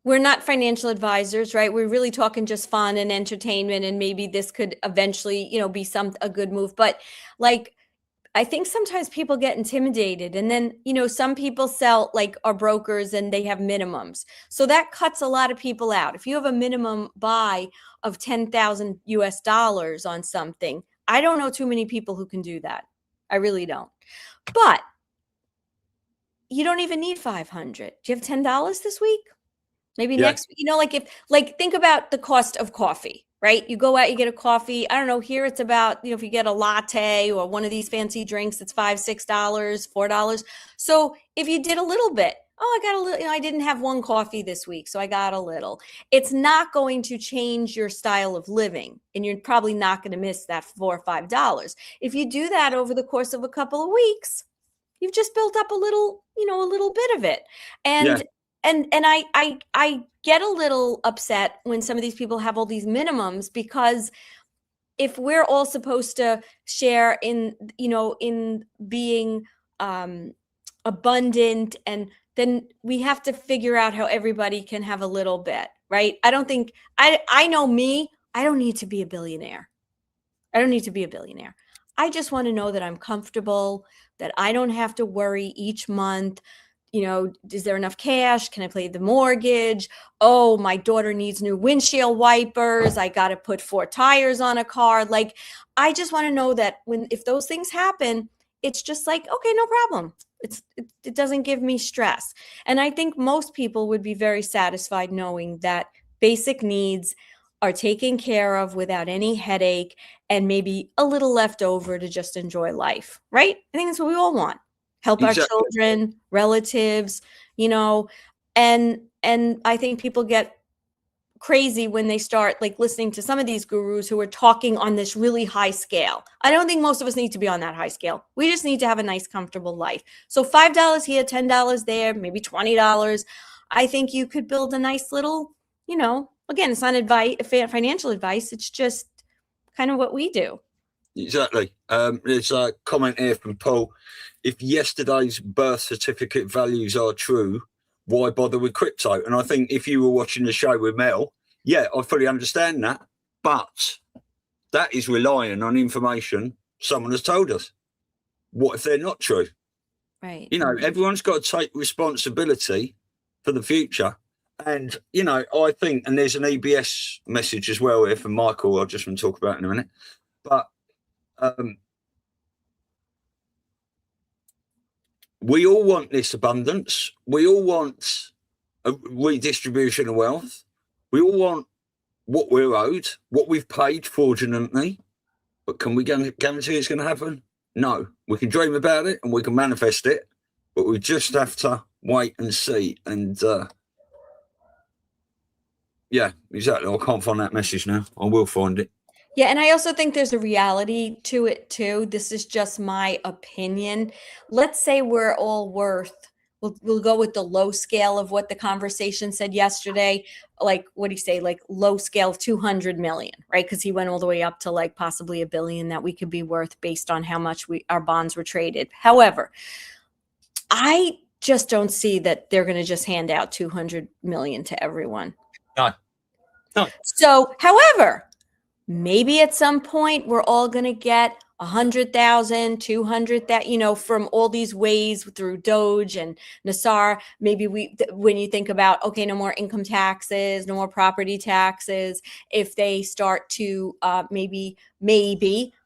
we're not financial advisors, right? We're really talking just fun and entertainment, and maybe this could eventually, be a good move. But like, I think sometimes people get intimidated, and then, some people sell, like, are brokers and they have minimums. So that cuts a lot of people out. If you have a minimum buy of $10,000 US on something, I don't know too many people who can do that. I really don't. But you don't even need 500. Do you have $10 this week? Maybe next week, think about the cost of coffee, right? You go out, you get a coffee. I don't know, here it's about, if you get a latte or one of these fancy drinks, it's $5, $6, $4. So if you did a little bit, I got a little, I didn't have one coffee this week, so I got a little. It's not going to change your style of living, and you're probably not going to miss that $4 or $5. If you do that over the course of a couple of weeks, you've just built up a little bit of it. And I get a little upset when some of these people have all these minimums, because if we're all supposed to share in being abundant, and then we have to figure out how everybody can have a little bit, right? I know me, I don't need to be a billionaire. I just want to know that I'm comfortable, that I don't have to worry each month. Is there enough cash? Can I pay the mortgage? Oh, my daughter needs new windshield wipers. I got to put 4 tires on a car. Like, I just want to know that if those things happen, it's just like, okay, no problem. It doesn't give me stress. And I think most people would be very satisfied knowing that basic needs are taken care of without any headache, and maybe a little left over to just enjoy life, right? I think that's what we all want. Help our children, relatives, and I think people get crazy when they start listening to some of these gurus who are talking on this really high scale. I don't think most of us need to be on that high scale. We just need to have a nice, comfortable life. So $5 here, $10 there, maybe $20. I think you could build a nice little, again, it's not financial advice. It's just kind of what we do. Exactly. There's a comment here from Paul. If yesterday's birth certificate values are true, why bother with crypto? And I think if you were watching the show with Mel, I fully understand that. But that is relying on information someone has told us. What if they're not true? Right. Everyone's got to take responsibility for the future. And, I think, and there's an EBS message as well here from Michael, I just want to talk about in a minute. But we all want this abundance. We all want a redistribution of wealth. We all want what we're owed, what we've paid fraudulently. But can we guarantee it's going to happen? No. We can dream about it and we can manifest it, but we just have to wait and see. And exactly. I can't find that message now. I will find it. Yeah, and I also think there's a reality to it too. This is just my opinion. Let's say we're all worth, we'll go with the low scale of what the conversation said yesterday. Like, what do you say? Like low scale of 200 million, right? Because he went all the way up to like possibly $1 billion that we could be worth based on how much our bonds were traded. However, I just don't see that they're going to just hand out 200 million to everyone. No. So, however, maybe at some point we're all going to get 100,000, 200, that, from all these ways through Doge and Nassar, maybe when you think about, okay, no more income taxes, no more property taxes, if they start to maybe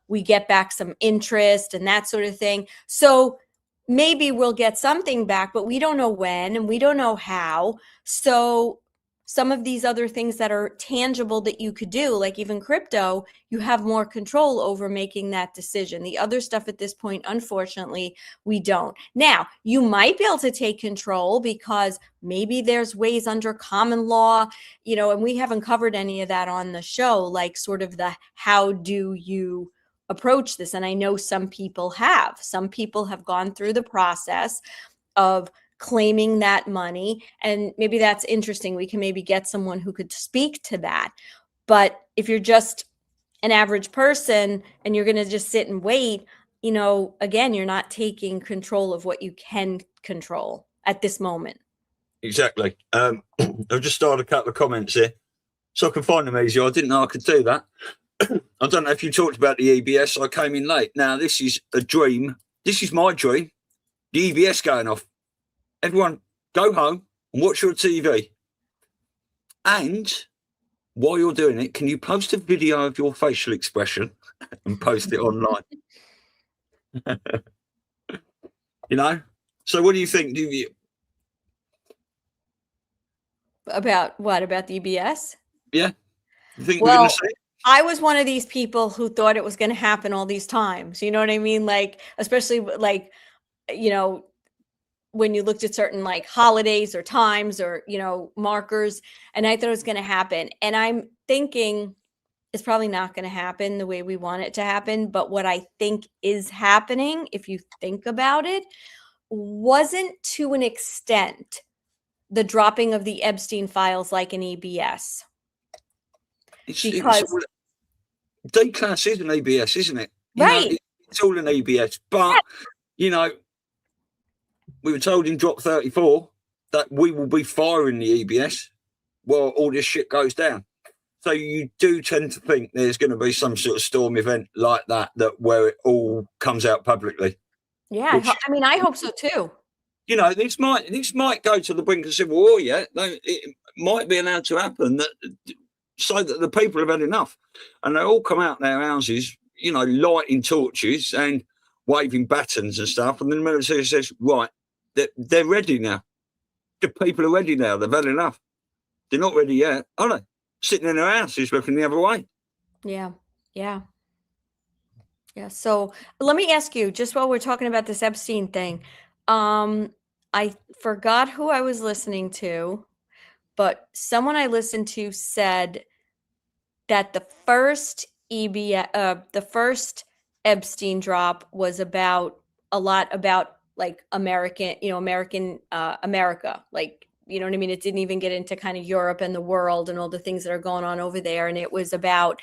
we get back some interest and that sort of thing. So maybe we'll get something back, but we don't know when and we don't know how. So some of these other things that are tangible that you could do, like even crypto, you have more control over making that decision. The other stuff at this point, unfortunately, we don't. Now, you might be able to take control because maybe there's ways under common law, and we haven't covered any of that on the show, like sort of the how do you approach this. And I know some people have gone through the process of claiming that money. And maybe that's interesting. We can maybe get someone who could speak to that. But if you're just an average person and you're going to just sit and wait, again, you're not taking control of what you can control at this moment. Exactly. I've just started a couple of comments here, so I can find them easier. I didn't know I could do that. I don't know if you talked about the EBS. I came in late. Now, this is a dream. This is my dream. The EBS going off. Everyone, go home and watch your TV. And while you're doing it, can you post a video of your facial expression and post it online? So what do you think? About what? About the EBS? Yeah. You think we're going to see it? I was one of these people who thought it was going to happen all these times. You know what I mean? Like, especially like, when you looked at certain like holidays or times or, markers, and I thought it was going to happen. And I'm thinking it's probably not going to happen the way we want it to happen. But what I think is happening, if you think about it, wasn't to an extent the dropping of the Epstein files like an EBS. Because Declass is an EBS, isn't it? Right. It's all an EBS. But, we were told in drop 34 that we will be firing the EBS while all this shit goes down. So you do tend to think there's going to be some sort of storm event like that where it all comes out publicly. Yeah, I hope so too. This might go to the brink of civil war. Yeah, it might be allowed to happen so that the people have had enough, and they all come out their houses, lighting torches and waving batons and stuff, and then the military says, right, they're ready now. The people are ready now. They've had enough. They're not ready yet, are they? Sitting in their houses looking the other way. Yeah. So let me ask you, just while we're talking about this Epstein thing, I forgot who I was listening to, but someone I listened to said that the first Epstein drop was about a lot about like America, like, you know what I mean? It didn't even get into kind of Europe and the world and all the things that are going on over there. And it was about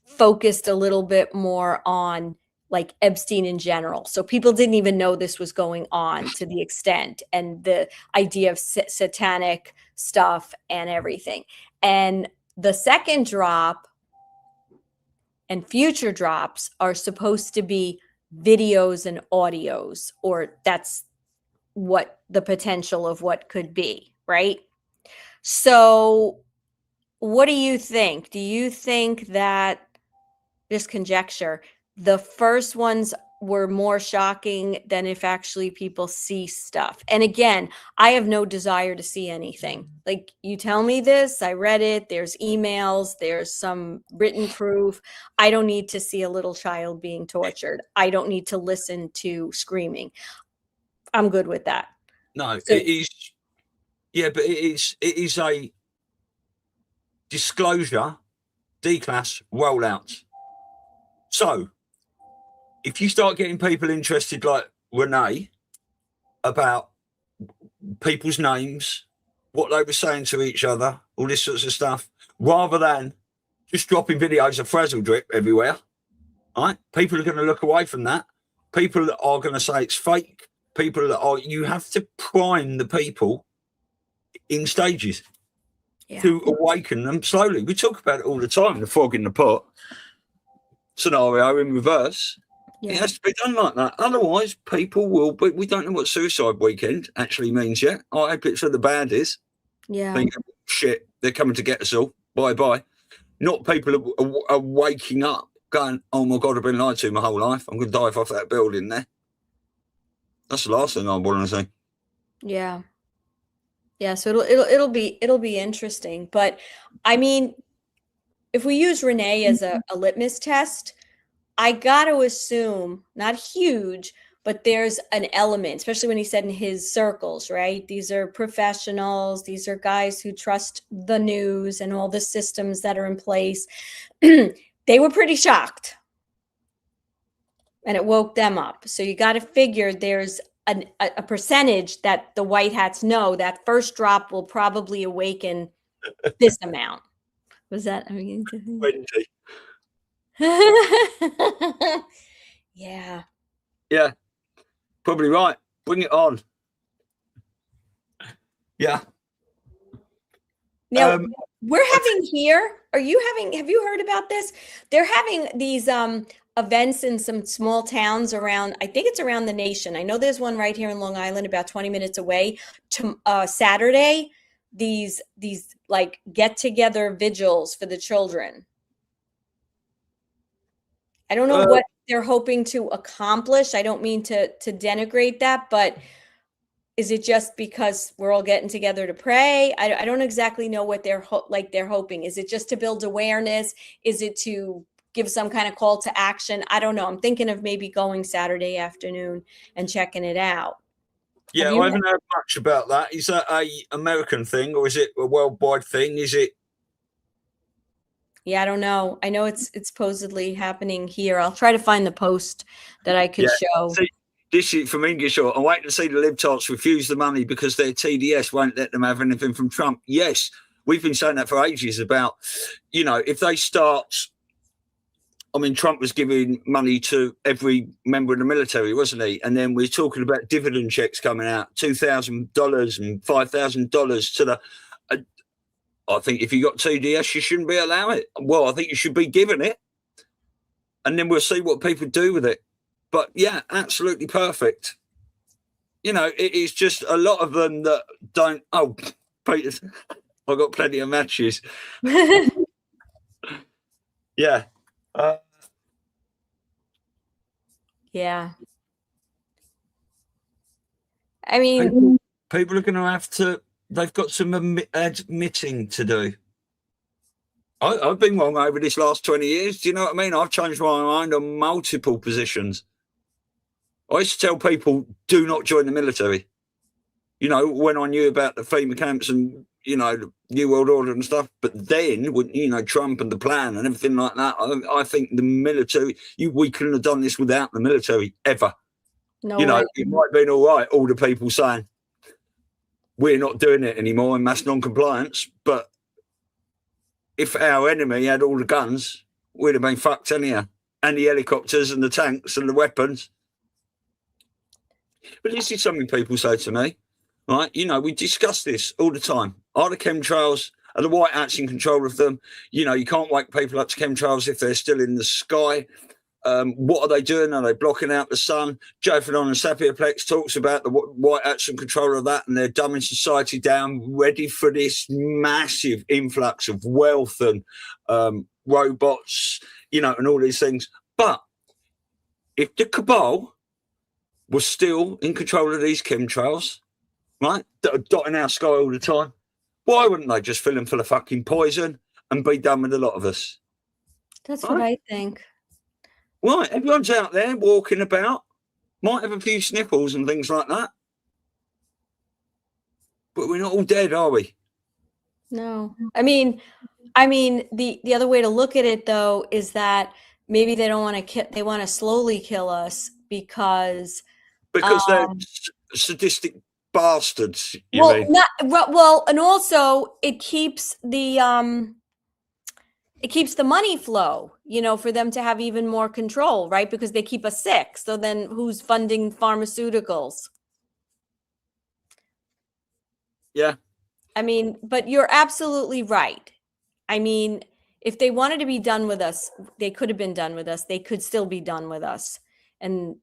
focused a little bit more on like Epstein in general. So people didn't even know this was going on to the extent, and the idea of satanic stuff and everything. And the second drop and future drops are supposed to be videos and audios, or that's what the potential of what could be, right? So what do you think? Do you think that, just conjecture, the first ones were more shocking than if actually people see stuff? And again, I have no desire to see anything. Like, you tell me this, I read it, there's emails, there's some written proof. I don't need to see a little child being tortured. I don't need to listen to screaming. I'm good with that. No, so, it is. Yeah, but it is a disclosure, declass rollout. So if you start getting people interested like Renee about people's names, what they were saying to each other, all this sorts of stuff, rather than just dropping videos of frazzle drip everywhere, right? People are going to look away from that. People are going to say it's fake. You have to prime the people in stages to awaken them slowly. We talk about it all the time, the frog in the pot. scenario in reverse. Yeah. It has to be done like that. Otherwise, people will be. We don't know what suicide weekend actually means yet. I hope it's for the baddies. Yeah. Think, shit, they're coming to get us all. Bye bye. Not people are waking up going, oh my God, I've been lied to my whole life. I'm going to dive off that building there. That's the last thing I want to say. Yeah. Yeah. So it'll be interesting. But I mean, if we use Renee as a litmus test, I got to assume, not huge, but there's an element, especially when he said in his circles, right? These are professionals. These are guys who trust the news and all the systems that are in place. They were pretty shocked. And it woke them up. So you got to figure there's a percentage that the white hats know that first drop will probably awaken this amount. Was that? I mean, 20. yeah. Yeah, probably right. Bring it on. Yeah. Now we're having here. Have you heard about this? They're having these events in some small towns around, I think it's around the nation. I know there's one right here in Long Island, about 20 minutes away. Saturday, these like get together vigils for the children. I don't know what they're hoping to accomplish. I don't mean to denigrate that, but is it just because we're all getting together to pray? I don't exactly know what they're hoping. Is it just to build awareness? Is it to give some kind of call to action? I don't know. I'm thinking of maybe going Saturday afternoon and checking it out. Yeah, I haven't heard much about that. Is that a American thing or is it a worldwide thing? Is it? Yeah, I don't know. I know it's supposedly happening here. I'll try to find the post that I could show. See, this is from English. I'm waiting to see the libtards refuse the money because their TDS won't let them have anything from Trump. Yes, we've been saying that for ages about, if they start. I mean, Trump was giving money to every member of the military, wasn't he? And then we're talking about dividend checks coming out, $2,000 and $5,000 to the. I think if you got TDS, you shouldn't be allowed it. Well, I think you should be given it. And then we'll see what people do with it. But yeah, absolutely perfect. It is just a lot of them that don't. Oh, Peter, I've got plenty of matches. Yeah. Yeah. I mean, people are going to have to. They've got some admitting to do. I've been wrong over this last 20 years. Do you know what I mean? I've changed my mind on multiple positions. I used to tell people, do not join the military. When I knew about the FEMA camps and, the New World Order and stuff. But then, when, Trump and the plan and everything like that, I think the military, we couldn't have done this without the military, ever. No it might have been all right, all the people saying, we're not doing it anymore in mass non-compliance. But if our enemy had all the guns, we'd have been fucked anyhow. And the helicopters and the tanks and the weapons. But this is something people say to me, right? We discuss this all the time. Are the chemtrails, are the white hats in control of them? You can't wake people up to chemtrails if they're still in the sky. What are they doing? Are they blocking out the sun? Joe Fidon and Sapioplex talks about the white hats in control of that, and they're dumbing society down, ready for this massive influx of wealth and robots, and all these things. But if the cabal was still in control of these chemtrails, right, that are dotting our sky all the time, why wouldn't they just fill them full of fucking poison and be done with a lot of us? That's what I think. Right, everyone's out there walking about, might have a few sniffles and things like that. But we're not all dead, are we? No. I mean, the other way to look at it, though, is that maybe they don't want to they want to slowly kill us because they're sadistic bastards. And also it keeps the money flow, for them to have even more control, right? Because they keep us sick. So then who's funding pharmaceuticals? Yeah. I mean, but you're absolutely right. I mean, if they wanted to be done with us, they could have been done with us. They could still be done with us, and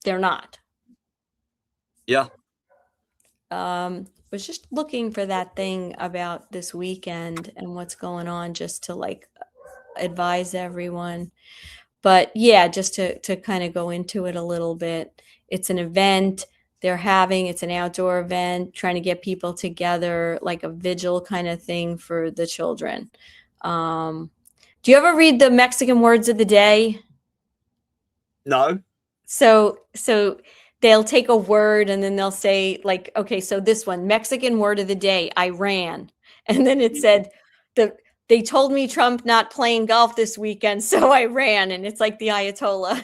they're not. Yeah. Was just looking for that thing about this weekend and what's going on, just to like advise everyone. But yeah, just to kind of go into it a little bit. It's an event it's an outdoor event, trying to get people together, like a vigil kind of thing for the children. Do you ever read the Mexican words of the day? No. So they'll take a word and then they'll say, like, okay, so this one, Mexican word of the day, Iran. And then it said, they told me Trump not playing golf this weekend, so I ran. And it's like the Ayatollah.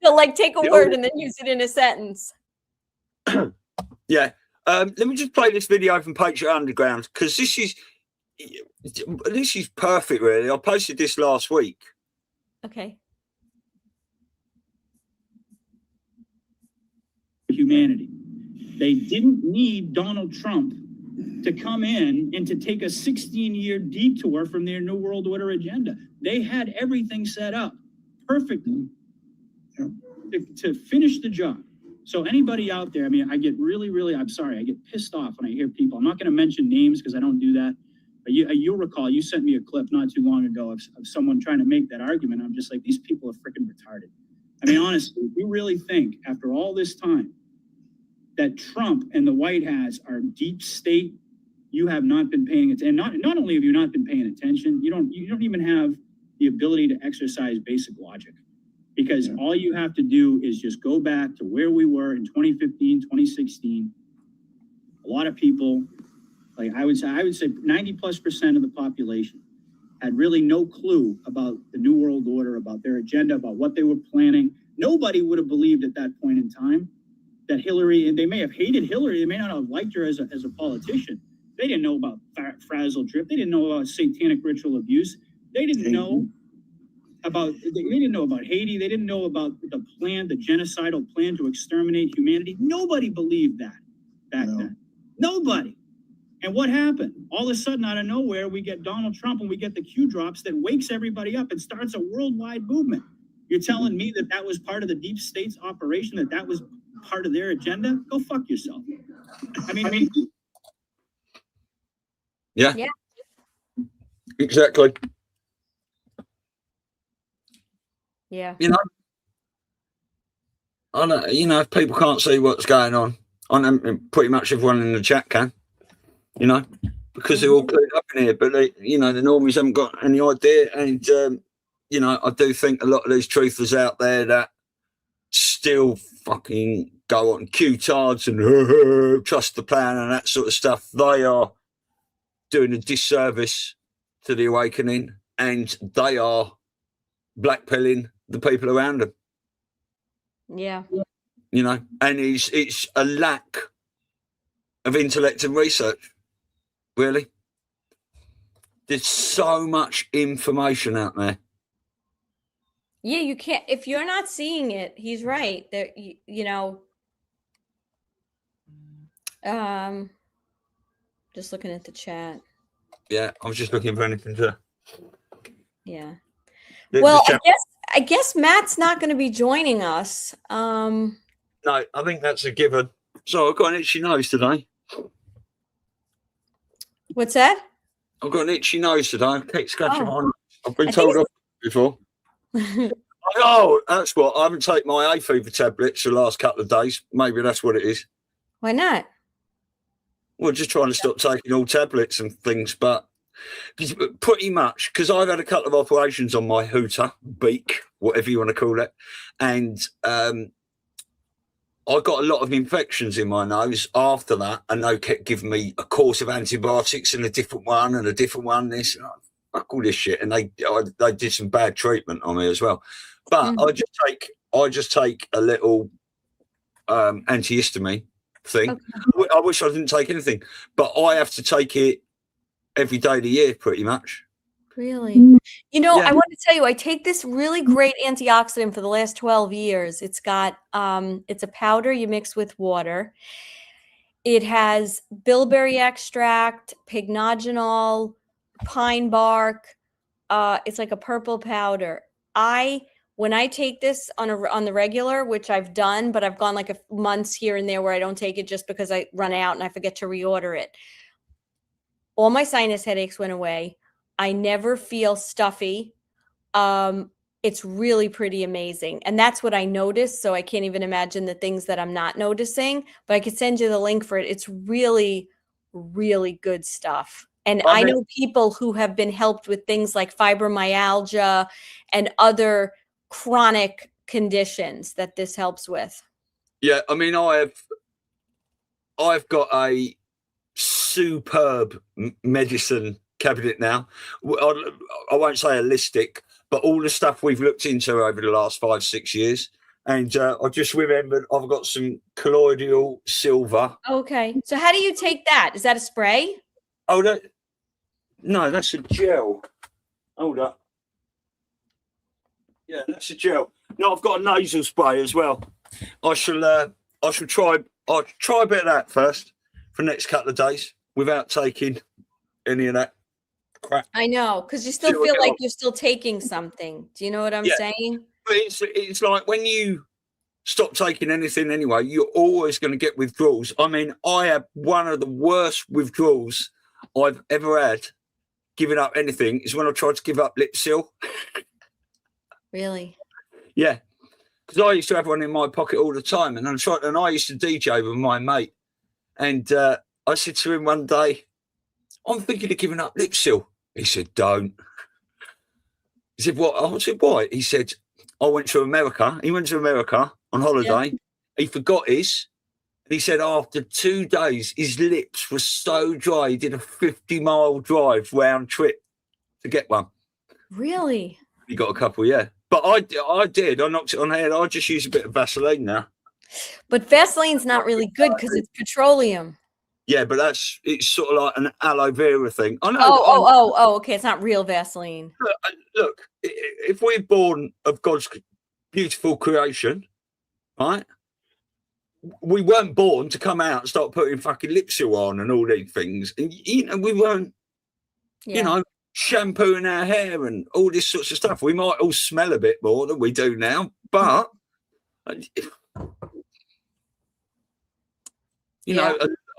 They'll like take a word and then use it in a sentence. Yeah. Let me just play this video from Patriot Underground, because this is perfect, really. I posted this last week. Okay. Humanity. They didn't need Donald Trump to come in and to take a 16-year detour from their New World Order agenda. They had everything set up perfectly to finich the job. So anybody out there, I mean, I get I'm sorry, I get pissed off when I hear people. I'm not going to mention names because I don't do that. But you'll recall, you sent me a clip not too long ago of someone trying to make that argument. I'm just like, these people are freaking retarded. I mean, honestly, if you really think after all this time that Trump and the White House are deep state, you have not been paying attention. And not only have you not been paying attention, you don't even have the ability to exercise basic logic, because all you have to do is just go back to where we were in 2015, 2016. A lot of people, like I would say 90+% of the population had really no clue about the New World Order, about their agenda, about what they were planning. Nobody would have believed at that point in time that Hillary, and they may have hated Hillary, they may not have liked her as a politician. They didn't know about frazzle drip. They didn't know about satanic ritual abuse. They didn't know about Haiti. They didn't know about the plan, the genocidal plan to exterminate humanity. Nobody believed that back then. Nobody. And what happened? All of a sudden, out of nowhere, we get Donald Trump and we get the Q drops that wakes everybody up and starts a worldwide movement. You're telling me that was part of the deep state's operation, that was part of their agenda? Go fuck yourself. I mean, yeah. Exactly. Yeah. I know, if people can't see what's going on, pretty much everyone in the chat can, because they're all clued up in here, but the normies haven't got any idea. And, I do think a lot of these truthers out there that still fucking go on Q-tards and trust the plan and that sort of stuff, they are doing a disservice to the awakening, and they are blackpilling the people around them. Yeah. And it's a lack of intellect and research, really. There's so much information out there. Yeah, you can't, if you're not seeing it, he's right. There, just looking at the chat. Yeah, I was just looking for anything to. Yeah. Well, I guess Matt's not going to be joining us. No, I think that's a given. So I've got an itchy nose today. What's that? I've got an itchy nose today. I keep scratching my nose. I've been told off before. Oh, that's what. I haven't taken my hay fever tablets the last couple of days. Maybe that's what it is. Why not? Well, just trying to stop taking all tablets and things, but pretty much because I've had a couple of operations on my hooter, beak, whatever you want to call it, and I got a lot of infections in my nose after that, and they kept giving me a course of antibiotics and a different one and a different one. This, fuck all this shit, and they did some bad treatment on me as well. But I just take a little antihistamine thing. Okay. I wish I didn't take anything, but I have to take it every day of the year, pretty much. Really? I want to tell you, I take this really great antioxidant for the last 12 years. It's got, it's a powder you mix with water. It has bilberry extract, pycnogenol, pine bark. It's like a purple powder. When I take this on the regular, which I've done, but I've gone like months here and there where I don't take it just because I run out and I forget to reorder it. All my sinus headaches went away. I never feel stuffy. It's really pretty amazing. And that's what I noticed. So I can't even imagine the things that I'm not noticing, but I could send you the link for it. It's really, really good stuff. And I know people who have been helped with things like fibromyalgia and other chronic conditions that this helps with. Yeah, I mean, I've got a superb medicine cabinet now. I won't say holistic, but all the stuff we've looked into over the last 5-6 years. And I just remembered I've got some colloidal silver. Okay. So how do you take that? Is that a spray? Oh, no, that's a gel. Hold up. Yeah, that's a gel. No, I've got a nasal spray as well. I'll try a bit of that first for the next couple of days without taking any of that crap. I know, because you still feel like you're still taking something. Do you know what I'm saying? But it's like when you stop taking anything anyway, you're always going to get withdrawals. I mean, I have one of the worst withdrawals I've ever had giving up anything is when I tried to give up lip seal. Really? Yeah. Because I used to have one in my pocket all the time. And I used to DJ with my mate. And I said to him one day, I'm thinking of giving up lip seal. He said, don't. He said, what? I said, why? He said, I went to America. He went to America on holiday. Yeah. He forgot his. And he said after 2 days, his lips were so dry, he did a 50-mile drive round trip to get one. Really? He got a couple, yeah. But I did. I knocked it on the head. I just use a bit of Vaseline now. But Vaseline's not really good because it's petroleum. Yeah, but it's sort of like an aloe vera thing. I know. Oh, okay. It's not real Vaseline. Look, if we're born of God's beautiful creation, right? We weren't born to come out and start putting fucking lip seal on and all these things. And, we weren't, shampooing our hair and all this sorts of stuff. We might all smell a bit more than we do now, but,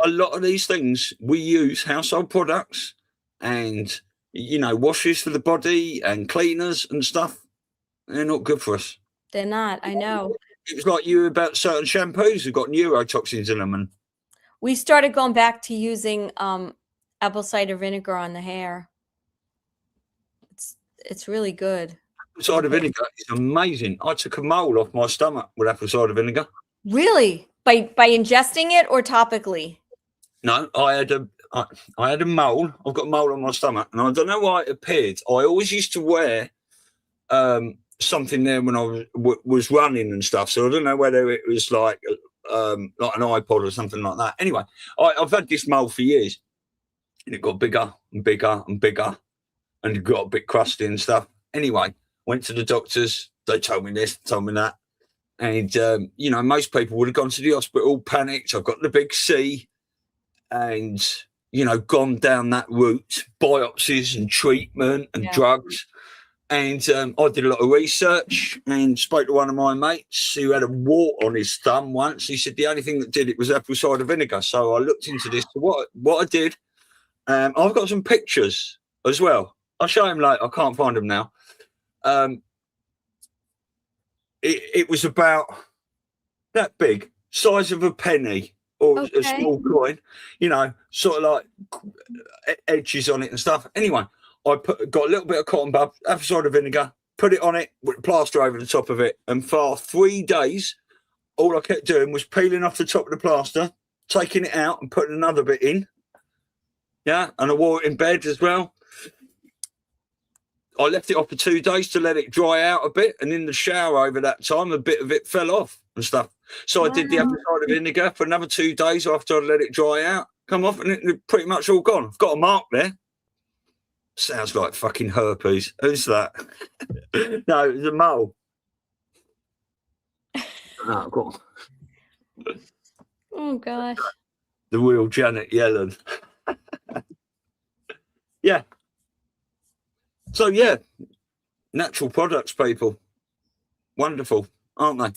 a lot of these things, we use household products and, washes for the body and cleaners and stuff. They're not good for us. They're not, I know. It was like you about certain shampoos who've got neurotoxins in them. And we started going back to using apple cider vinegar on the hair. It's really good. Apple cider vinegar is amazing. I took a mole off my stomach with apple cider vinegar. Really? By ingesting it or topically? No, I had a mole. I've got a mole on my stomach, and I don't know why it appeared. I always used to wear something there when I was running and stuff. So I don't know whether it was like an iPod or something like that. Anyway, I've had this mole for years, and it got bigger and bigger and bigger, and it got a bit crusty and stuff. Anyway, went to the doctors. They told me this, told me that, and most people would have gone to the hospital, panicked. I've got the big C, and gone down that route, biopsies and treatment and drugs. And I did a lot of research and spoke to one of my mates who had a wart on his thumb once. He said the only thing that did it was apple cider vinegar. So I looked into this. What I did, I've got some pictures as well. I'll show him later. I can't find them now. It was about that big, size of a penny or a small coin, sort of like edges on it and stuff. Anyway, I got a little bit of cotton bud, apple cider vinegar, put it on it with plaster over the top of it. And for 3 days, all I kept doing was peeling off the top of the plaster, taking it out and putting another bit in. Yeah, and I wore it in bed as well. I left it off for 2 days to let it dry out a bit. And in the shower over that time, a bit of it fell off and stuff. So I did the apple cider vinegar for another 2 days after I let it dry out. Come off and it pretty much all gone. I've got a mark there. Sounds like fucking herpes. Who's that? No, it's a mole. Oh, go on. Oh, gosh. The real Janet Yellen. Yeah. So yeah, natural products, people. Wonderful, aren't they?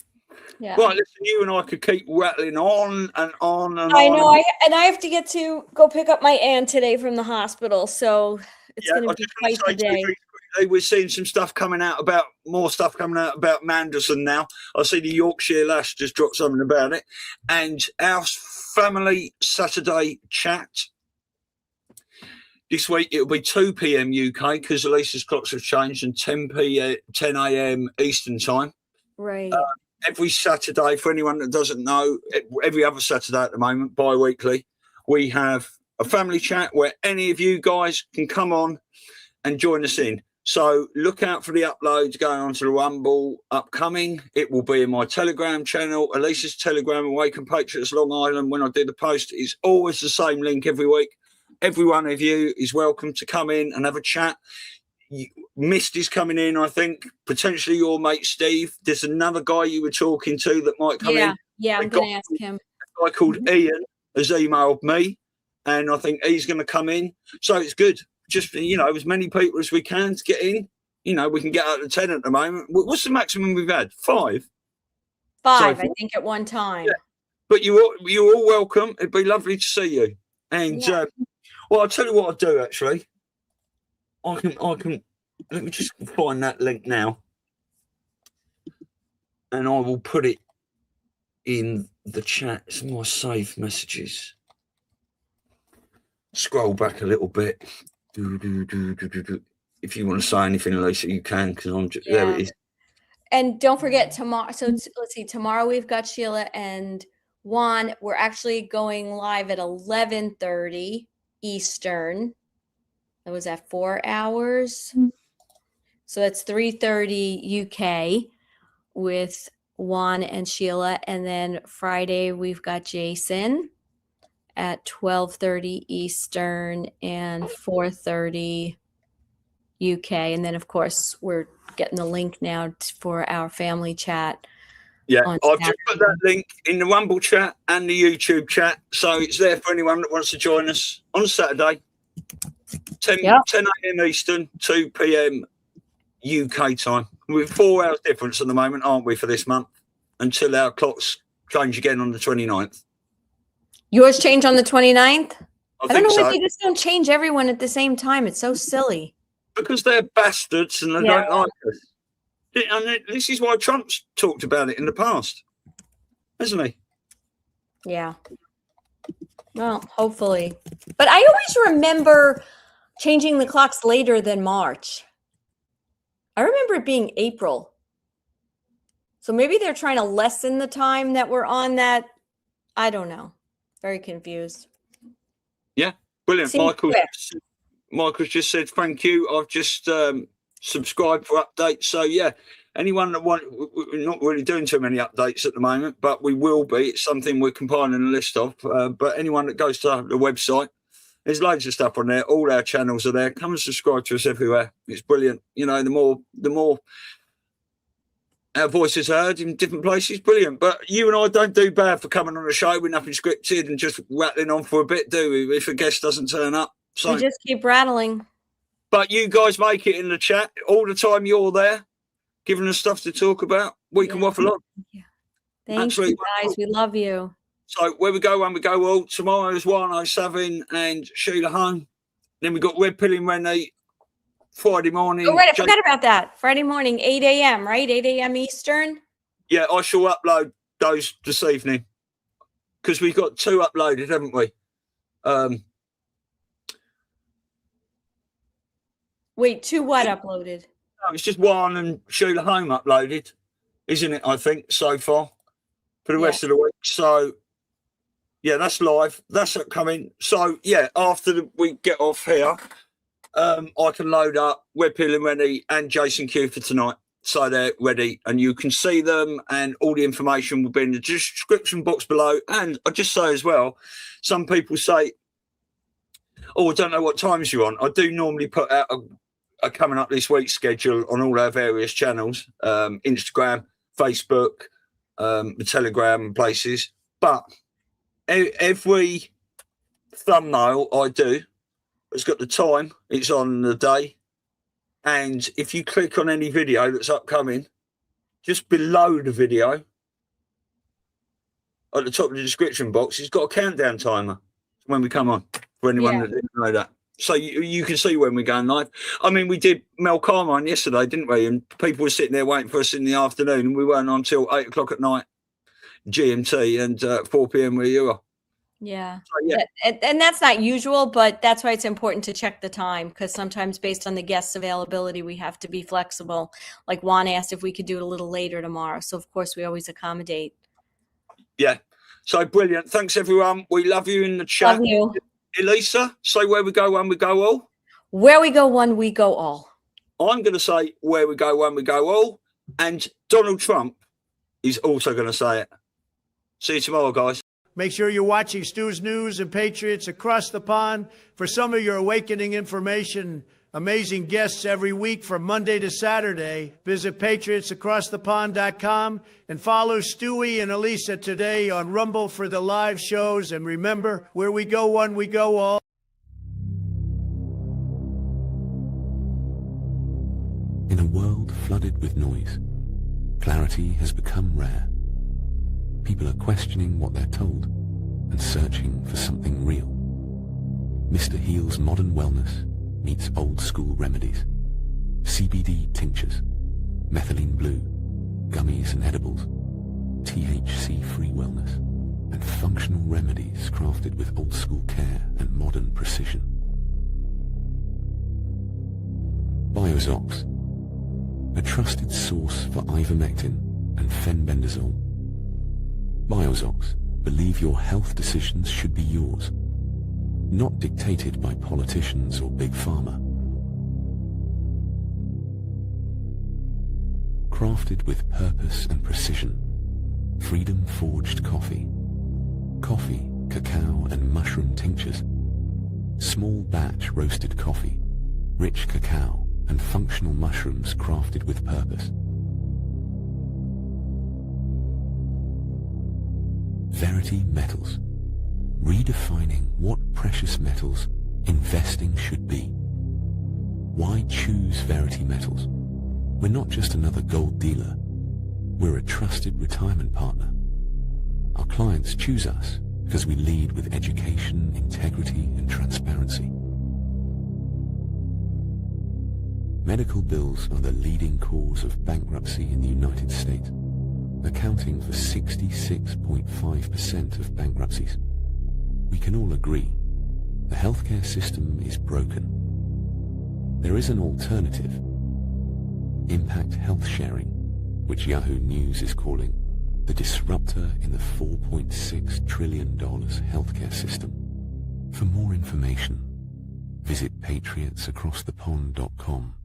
Yeah. Right, listen, you and I could keep rattling on and on and I on. know. I have to get to go pick up my aunt today from the hospital, so it's going to be quite the day. We're seeing some stuff coming out about Manderson now. I see the Yorkshire Lash just dropped something about it, and our family Saturday chat this week it'll be 2 p.m. UK because Elisa's clocks have changed, and 10 a.m. Eastern time. Right. Every Saturday, for anyone that doesn't know, every other Saturday at the moment, bi-weekly, we have a family chat where any of you guys can come on and join us in. So look out for the uploads going on to the Rumble upcoming. It will be in my Telegram channel, Elisa's Telegram, Awaken Patriots Long Island. When I do the post, it's always the same link every week. Every one of you is welcome to come in and have a chat. Misty's coming in, I think. Potentially your mate Steve. There's another guy you were talking to that might come in. Yeah, I'm going to ask him. A guy called Ian has emailed me, and I think he's going to come in. So it's good. Just, as many people as we can to get in. We can get out of 10 at the moment. What's the maximum we've had? 5? 5, I think, at one time. Yeah. But you're all welcome. It'd be lovely to see you. And, I'll tell you what I'll do, actually. I can let me just find that link now, and I will put it in the chat. It's my saved messages. Scroll back a little bit. If you want to say anything, Lisa, you can, because there it is. And don't forget tomorrow. So let's see. Tomorrow we've got Sheila and Juan. We're actually going live at 11:30 Eastern. That was at 4 hours. So that's 3:30 UK with Juan and Sheila. And then Friday, we've got Jason at 12:30 Eastern and 4:30 UK. And then, of course, we're getting the link now for our family chat. Yeah, I've just put that link in the Rumble chat and the YouTube chat. So it's there for anyone that wants to join us on Saturday. 10 a.m. Eastern, 2 p.m. UK time. We're 4 hours difference at the moment, aren't we, for this month? Until our clocks change again on the 29th. Yours change on the 29th? I don't know so. why they just don't change everyone at the same time. It's so silly. Because they're bastards and they don't like us. And this is why Trump's talked about it in the past, hasn't he? Yeah. Well, hopefully. But I always remember changing the clocks later than March. I remember it being April. So maybe they're trying to lessen the time that we're on that. I don't know. Very confused. Yeah, brilliant. Michael's just said thank you. I've just subscribed for updates. So yeah, anyone that we're not really doing too many updates at the moment, but we will be. It's something we're compiling a list of. But anyone that goes to the website, there's loads of stuff on there. All our channels are there. Come and subscribe to us everywhere. It's brilliant. The more our voices heard in different places, brilliant. But you and I don't do bad for coming on the show with nothing scripted and just rattling on for a bit, do we? If a guest doesn't turn up. So we just keep rattling. But you guys make it in the chat all the time. You're there, giving us stuff to talk about. We can waffle on. Thank you, guys. We love you. So where we go, when we go, well, tomorrow is Juan Savin and Sheila home. Then we got Red Pilling Rennie Friday morning. Oh, right, I forgot about that. Friday morning, 8 a.m., right? 8 a.m. Eastern? Yeah, I shall upload those this evening because we've got 2 uploaded, haven't we? Wait, 2 what uploaded? No, it's just Juan and Sheila home uploaded, isn't it, I think, so far for the rest of the week. So, yeah, that's live. That's upcoming. So, yeah, after we get off here, I can load up Red Pill and Rennie and Jason Q for tonight. So they're ready and you can see them, and all the information will be in the description box below. And I just say as well, some people say, oh, I don't know what times you're on. I do normally put out a coming up this week's schedule on all our various channels, Instagram, Facebook, the Telegram places. But every thumbnail I do, it's got the time, it's on the day, And if you click on any video that's upcoming, just below the video, at the top of the description box, it's got a countdown timer when we come on, for anyone that didn't know that. So you can see when we're going live. I mean, we did Mel Carmine yesterday, didn't we? And people were sitting there waiting for us in the afternoon, and we weren't on until 8 o'clock at night, GMT, and 4 p.m. where you are. Yeah. So, yeah. And that's not usual, but that's why it's important to check the time, because sometimes based on the guest's availability, we have to be flexible. Like Juan asked if we could do it a little later tomorrow. So, of course, we always accommodate. Yeah. So brilliant. Thanks, everyone. We love you in the chat. Love you. Elisa, say where we go, one, we go all. Where we go one, we go all. I'm going to say where we go, one, we go all. And Donald Trump is also going to say it. See you tomorrow, guys. Make sure you're watching Stu's News and Patriots Across the Pond for some of your awakening information. Amazing guests every week from Monday to Saturday. Visit patriotsacrossthepond.com and follow Stewie and Elisa today on Rumble for the live shows. And remember, where we go one, we go all. In a world flooded with noise, clarity has become rare. People are questioning what they're told and searching for something real. Mr. Heal's modern wellness meets old school remedies. CBD tinctures, methylene blue, gummies and edibles, THC-free wellness, and functional remedies crafted with old school care and modern precision. Biozox, a trusted source for ivermectin and fenbendazole. Biozox, believe your health decisions should be yours, not dictated by politicians or big pharma. Crafted with purpose and precision, freedom forged coffee, cacao and mushroom tinctures, small batch roasted coffee, rich cacao and functional mushrooms crafted with purpose. Verity Metals, redefining what precious metals investing should be. Why choose Verity Metals? We're not just another gold dealer. We're a trusted retirement partner. Our clients choose us because we lead with education, integrity, and transparency. Medical bills are the leading cause of bankruptcy in the United States, accounting for 66.5% of bankruptcies. We can all agree the healthcare system is broken. There is an alternative, impact health sharing, which Yahoo News is calling the disruptor in the $4.6 trillion healthcare system. For more information, visit patriotsacrossthepond.com.